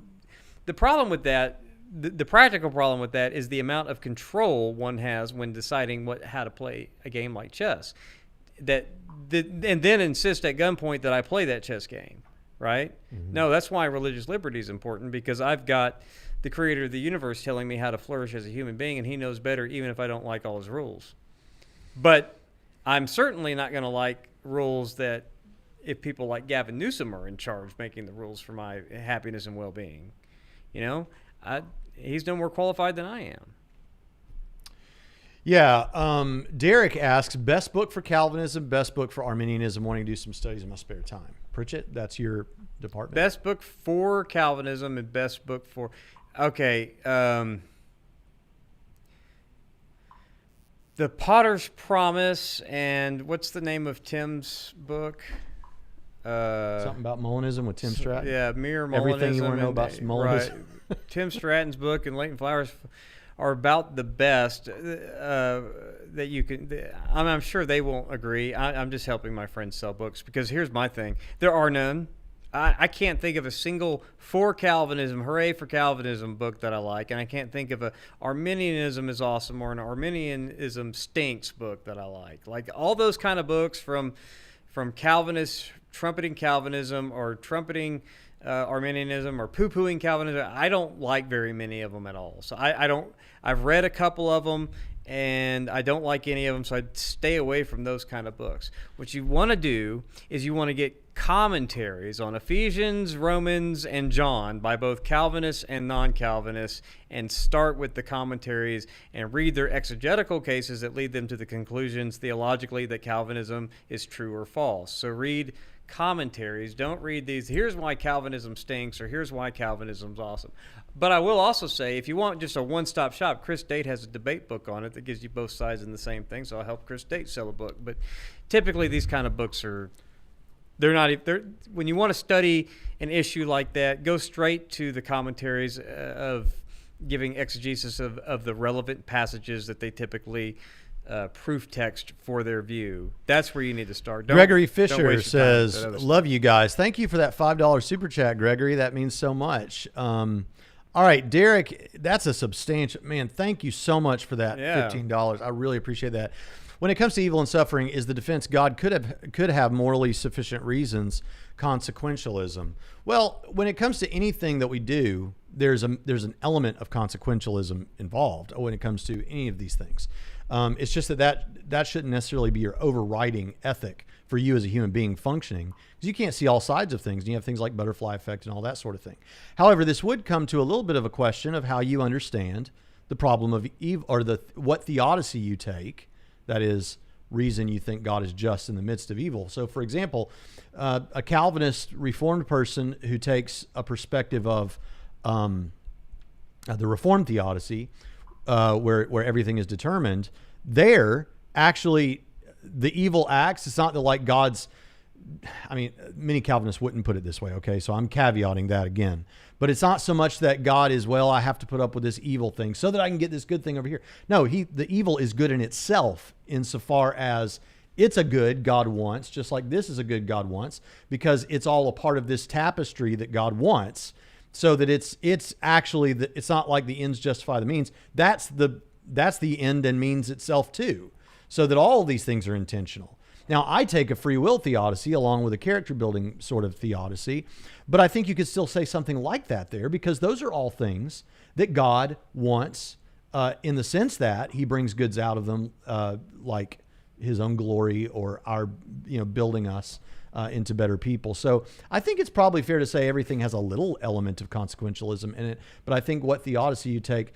S2: the problem with that, the practical problem with that is the amount of control one has when deciding how to play a game like chess. And then insist at gunpoint that I play that chess game, right? Mm-hmm. No, that's why religious liberty is important, because I've got the creator of the universe telling me how to flourish as a human being, and he knows better even if I don't like all his rules. But I'm certainly not going to like rules that if people like Gavin Newsom are in charge making the rules for my happiness and well-being. He's no more qualified than I am.
S1: Yeah. Derek asks, best book for Calvinism, best book for Arminianism, wanting to do some studies in my spare time. Pritchett, that's your department.
S2: Best book for Calvinism and best book for... Okay. The Potter's Promise, and what's the name of Tim's book?
S1: Something about Molinism with Tim Stratton.
S2: Yeah, Mere Molinism.
S1: Everything you want to know about Molinism.
S2: Right. Tim Stratton's book and Leighton Flowers are about the best that you can. I'm sure they won't agree. I'm just helping my friends sell books, because here's my thing: there are none. I can't think of a single for Calvinism, hooray for Calvinism book that I like, and I can't think of a Arminianism is awesome or an Arminianism stinks book that I like. Like all those kind of books from Calvinists trumpeting Calvinism or trumpeting Arminianism or poo-pooing Calvinism. I don't like very many of them at all. So I don't. I've read a couple of them, and I don't like any of them, so I'd stay away from those kind of books. What you want to do is you want to get commentaries on Ephesians, Romans, and John by both Calvinists and non-Calvinists, and start with the commentaries and read their exegetical cases that lead them to the conclusions theologically that Calvinism is true or false. So read commentaries. Don't read these, here's why Calvinism stinks, or here's why Calvinism's awesome. But I will also say, if you want just a one-stop shop, Chris Date has a debate book on it that gives you both sides in the same thing, so I'll help Chris Date sell a book. But typically these kind of books when you want to study an issue like that, go straight to the commentaries of giving exegesis of the relevant passages that they typically proof text for their view. That's where you need to start.
S1: Gregory
S2: don't
S1: Fisher
S2: waste your time with
S1: says,
S2: that other stuff.
S1: love you guys. Thank you for that $5 super chat, Gregory. That means so much. All right, Derek, that's a substantial, man, thank you so much for that $15. I really appreciate that. When it comes to evil and suffering, is the defense God could have morally sufficient reasons consequentialism? Well, when it comes to anything that we do, there's an element of consequentialism involved when it comes to any of these things. It's just that shouldn't necessarily be your overriding ethic for you as a human being functioning, because you can't see all sides of things. And you have things like butterfly effect and all that sort of thing. However, this would come to a little bit of a question of how you understand the problem of evil, or what theodicy you take. That is, reason you think God is just in the midst of evil. So, for example, a Calvinist Reformed person who takes a perspective of the Reformed theodicy, where everything is determined, there actually the evil acts. It's not that like God's. I mean, many Calvinists wouldn't put it this way. Okay, so I'm caveating that again. But it's not so much that God is, well, I have to put up with this evil thing so that I can get this good thing over here. No, the evil is good in itself, insofar as it's a good God wants, just like this is a good God wants, because it's all a part of this tapestry that God wants. So that it's actually it's not like the ends justify the means. That's the end and means itself too. So that all of these things are intentional. Now, I take a free will theodicy along with a character building sort of theodicy, but I think you could still say something like that there, because those are all things that God wants in the sense that he brings goods out of them, like his own glory or our, building us into better people. So I think it's probably fair to say everything has a little element of consequentialism in it, but I think what theodicy you take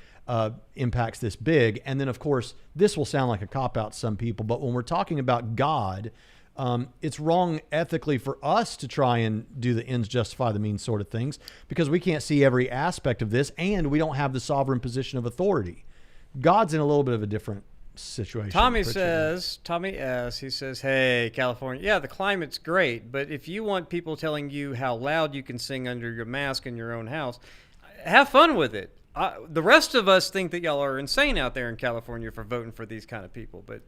S1: impacts this big. And then, of course, this will sound like a cop-out to some people, but when we're talking about God, it's wrong ethically for us to try and do the ends justify the means sort of things, because we can't see every aspect of this, and we don't have the sovereign position of authority. God's in a little bit of a different situation.
S2: Tommy S., he says, hey, California, yeah, the climate's great, but if you want people telling you how loud you can sing under your mask in your own house, have fun with it. The rest of us think that y'all are insane out there in California for voting for these kind of people. But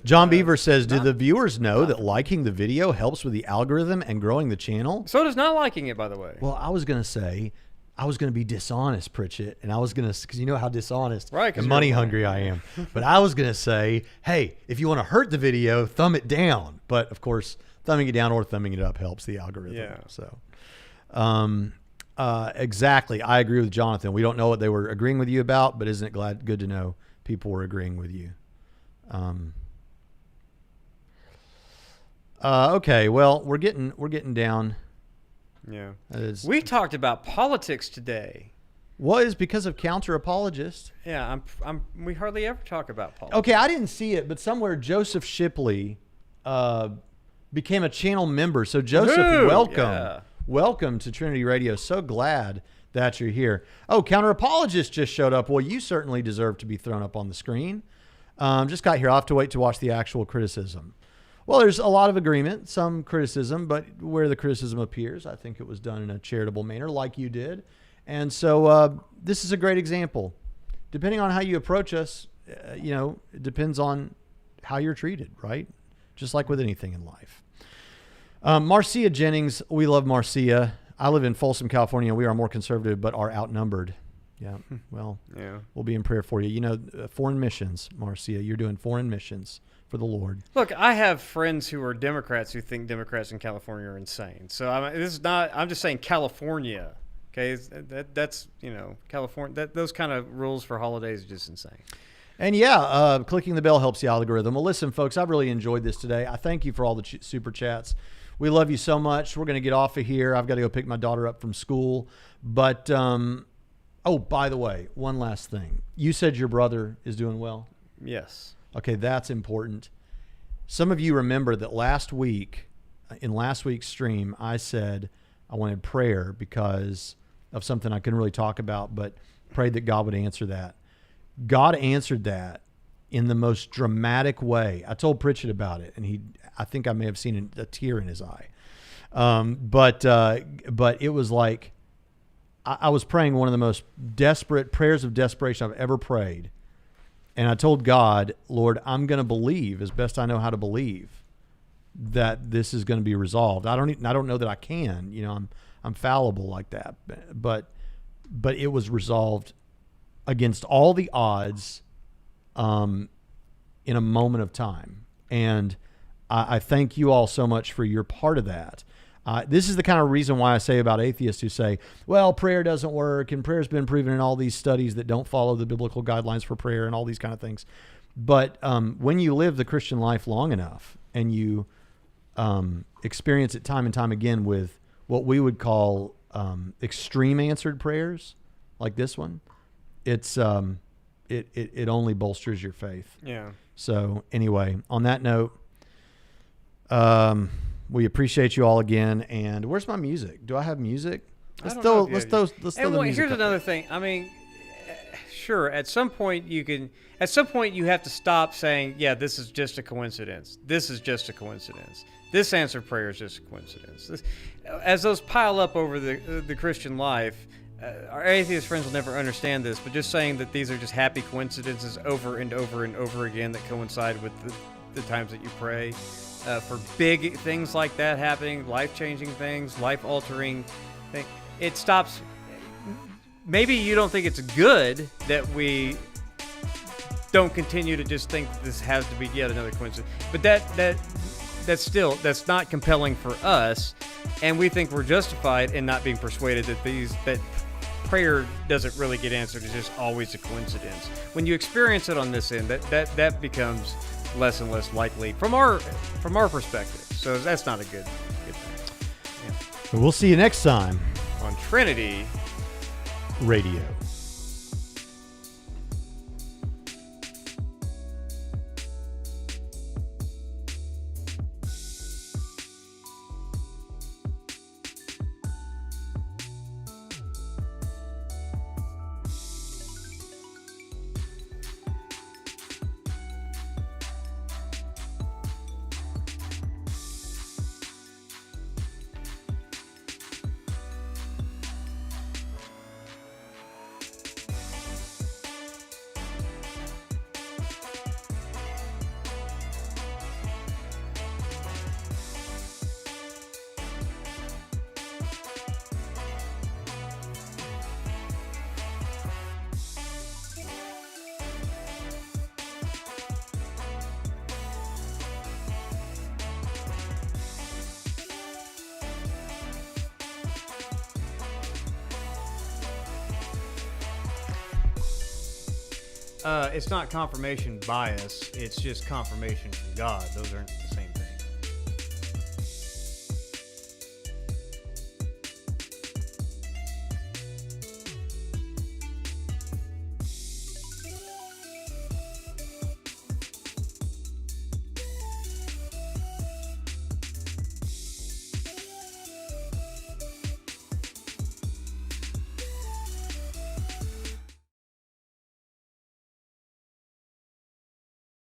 S1: John Beaver says, do the viewers know that liking the video helps with the algorithm and growing the channel?
S2: So does not liking it, by the way.
S1: Well, I was going to be dishonest, Pritchett, and I was going to, because you know how dishonest and money hungry I am. But I was going to say, hey, if you want to hurt the video, thumb it down. But of course, thumbing it down or thumbing it up helps the algorithm.
S2: Yeah.
S1: So, exactly. I agree with Jonathan. We don't know what they were agreeing with you about, but isn't it good to know people were agreeing with you? Okay. Well, we're getting down.
S2: Yeah.
S1: We
S2: talked about politics today.
S1: Well, it's because of Apologist.
S2: Yeah, we hardly ever talk about politics.
S1: Okay, I didn't see it, but somewhere Joseph Shipley became a channel member. So Joseph, welcome. Yeah. Welcome to Trinity Radio. So glad that you're here. Oh, Apologist just showed up. Well, you certainly deserve to be thrown up on the screen. Just got here. I'll have to wait to watch the actual criticism. Well, there's a lot of agreement, some criticism, but where the criticism appears, I think it was done in a charitable manner like you did. And so this is a great example. Depending on how you approach us, it depends on how you're treated, right? Just like with anything in life. Marcia Jennings, we love Marcia. I live in Folsom, California. We are more conservative, but are outnumbered. Yeah, well, yeah. We'll be in prayer for you. Foreign missions, Marcia. You're doing foreign missions for the Lord.
S2: Look, I have friends who are Democrats who think Democrats in California are insane. So I'm just saying California. Okay, that's California. Those kind of rules for holidays are just insane.
S1: And yeah, clicking the bell helps the algorithm. Well, listen, folks, I've really enjoyed this today. I thank you for all the super chats. We love you so much. We're going to get off of here. I've got to go pick my daughter up from school. But, oh, by the way, one last thing. You said your brother is doing well?
S2: Yes.
S1: Okay, that's important. Some of you remember that in last week's stream, I said I wanted prayer because of something I couldn't really talk about, but prayed that God would answer that. God answered that in the most dramatic way. I told Pritchett about it, and I think I may have seen a tear in his eye. But it was like I was praying one of the most desperate prayers of desperation I've ever prayed. And I told God, Lord, I'm going to believe as best I know how to believe that this is going to be resolved. I don't know that I can, I'm fallible like that, but it was resolved against all the odds, in a moment of time. And I thank you all so much for your part of that. This is the kind of reason why I say about atheists who say, well, prayer doesn't work, and prayer's been proven in all these studies that don't follow the biblical guidelines for prayer and all these kind of things. But when you live the Christian life long enough and you experience it time and time again with what we would call extreme answered prayers, like this one, it's it only bolsters your faith.
S2: Yeah.
S1: So anyway, on that note, we appreciate you all again. And where's my music? Do I have music? Let's throw the music.
S2: Here's another thing. I mean, sure, at some point you have to stop saying, yeah, this is just a coincidence. This is just a coincidence. This answered prayer is just a coincidence. As those pile up over the Christian life, our atheist friends will never understand this, but just saying that these are just happy coincidences over and over and over again that coincide with the times that you pray, for big things like that happening, life-changing things, life-altering things, it stops. Maybe you don't think it's good that we don't continue to just think that this has to be yet another coincidence, but that's not compelling for us, and we think we're justified in not being persuaded that prayer doesn't really get answered. It's just always a coincidence. When you experience it on this end, that becomes less and less likely from our perspective. So that's not a good thing.
S1: Yeah. We'll see you next time
S2: on Trinity
S1: Radio. It's not confirmation bias. It's just confirmation from God. Those aren't the same.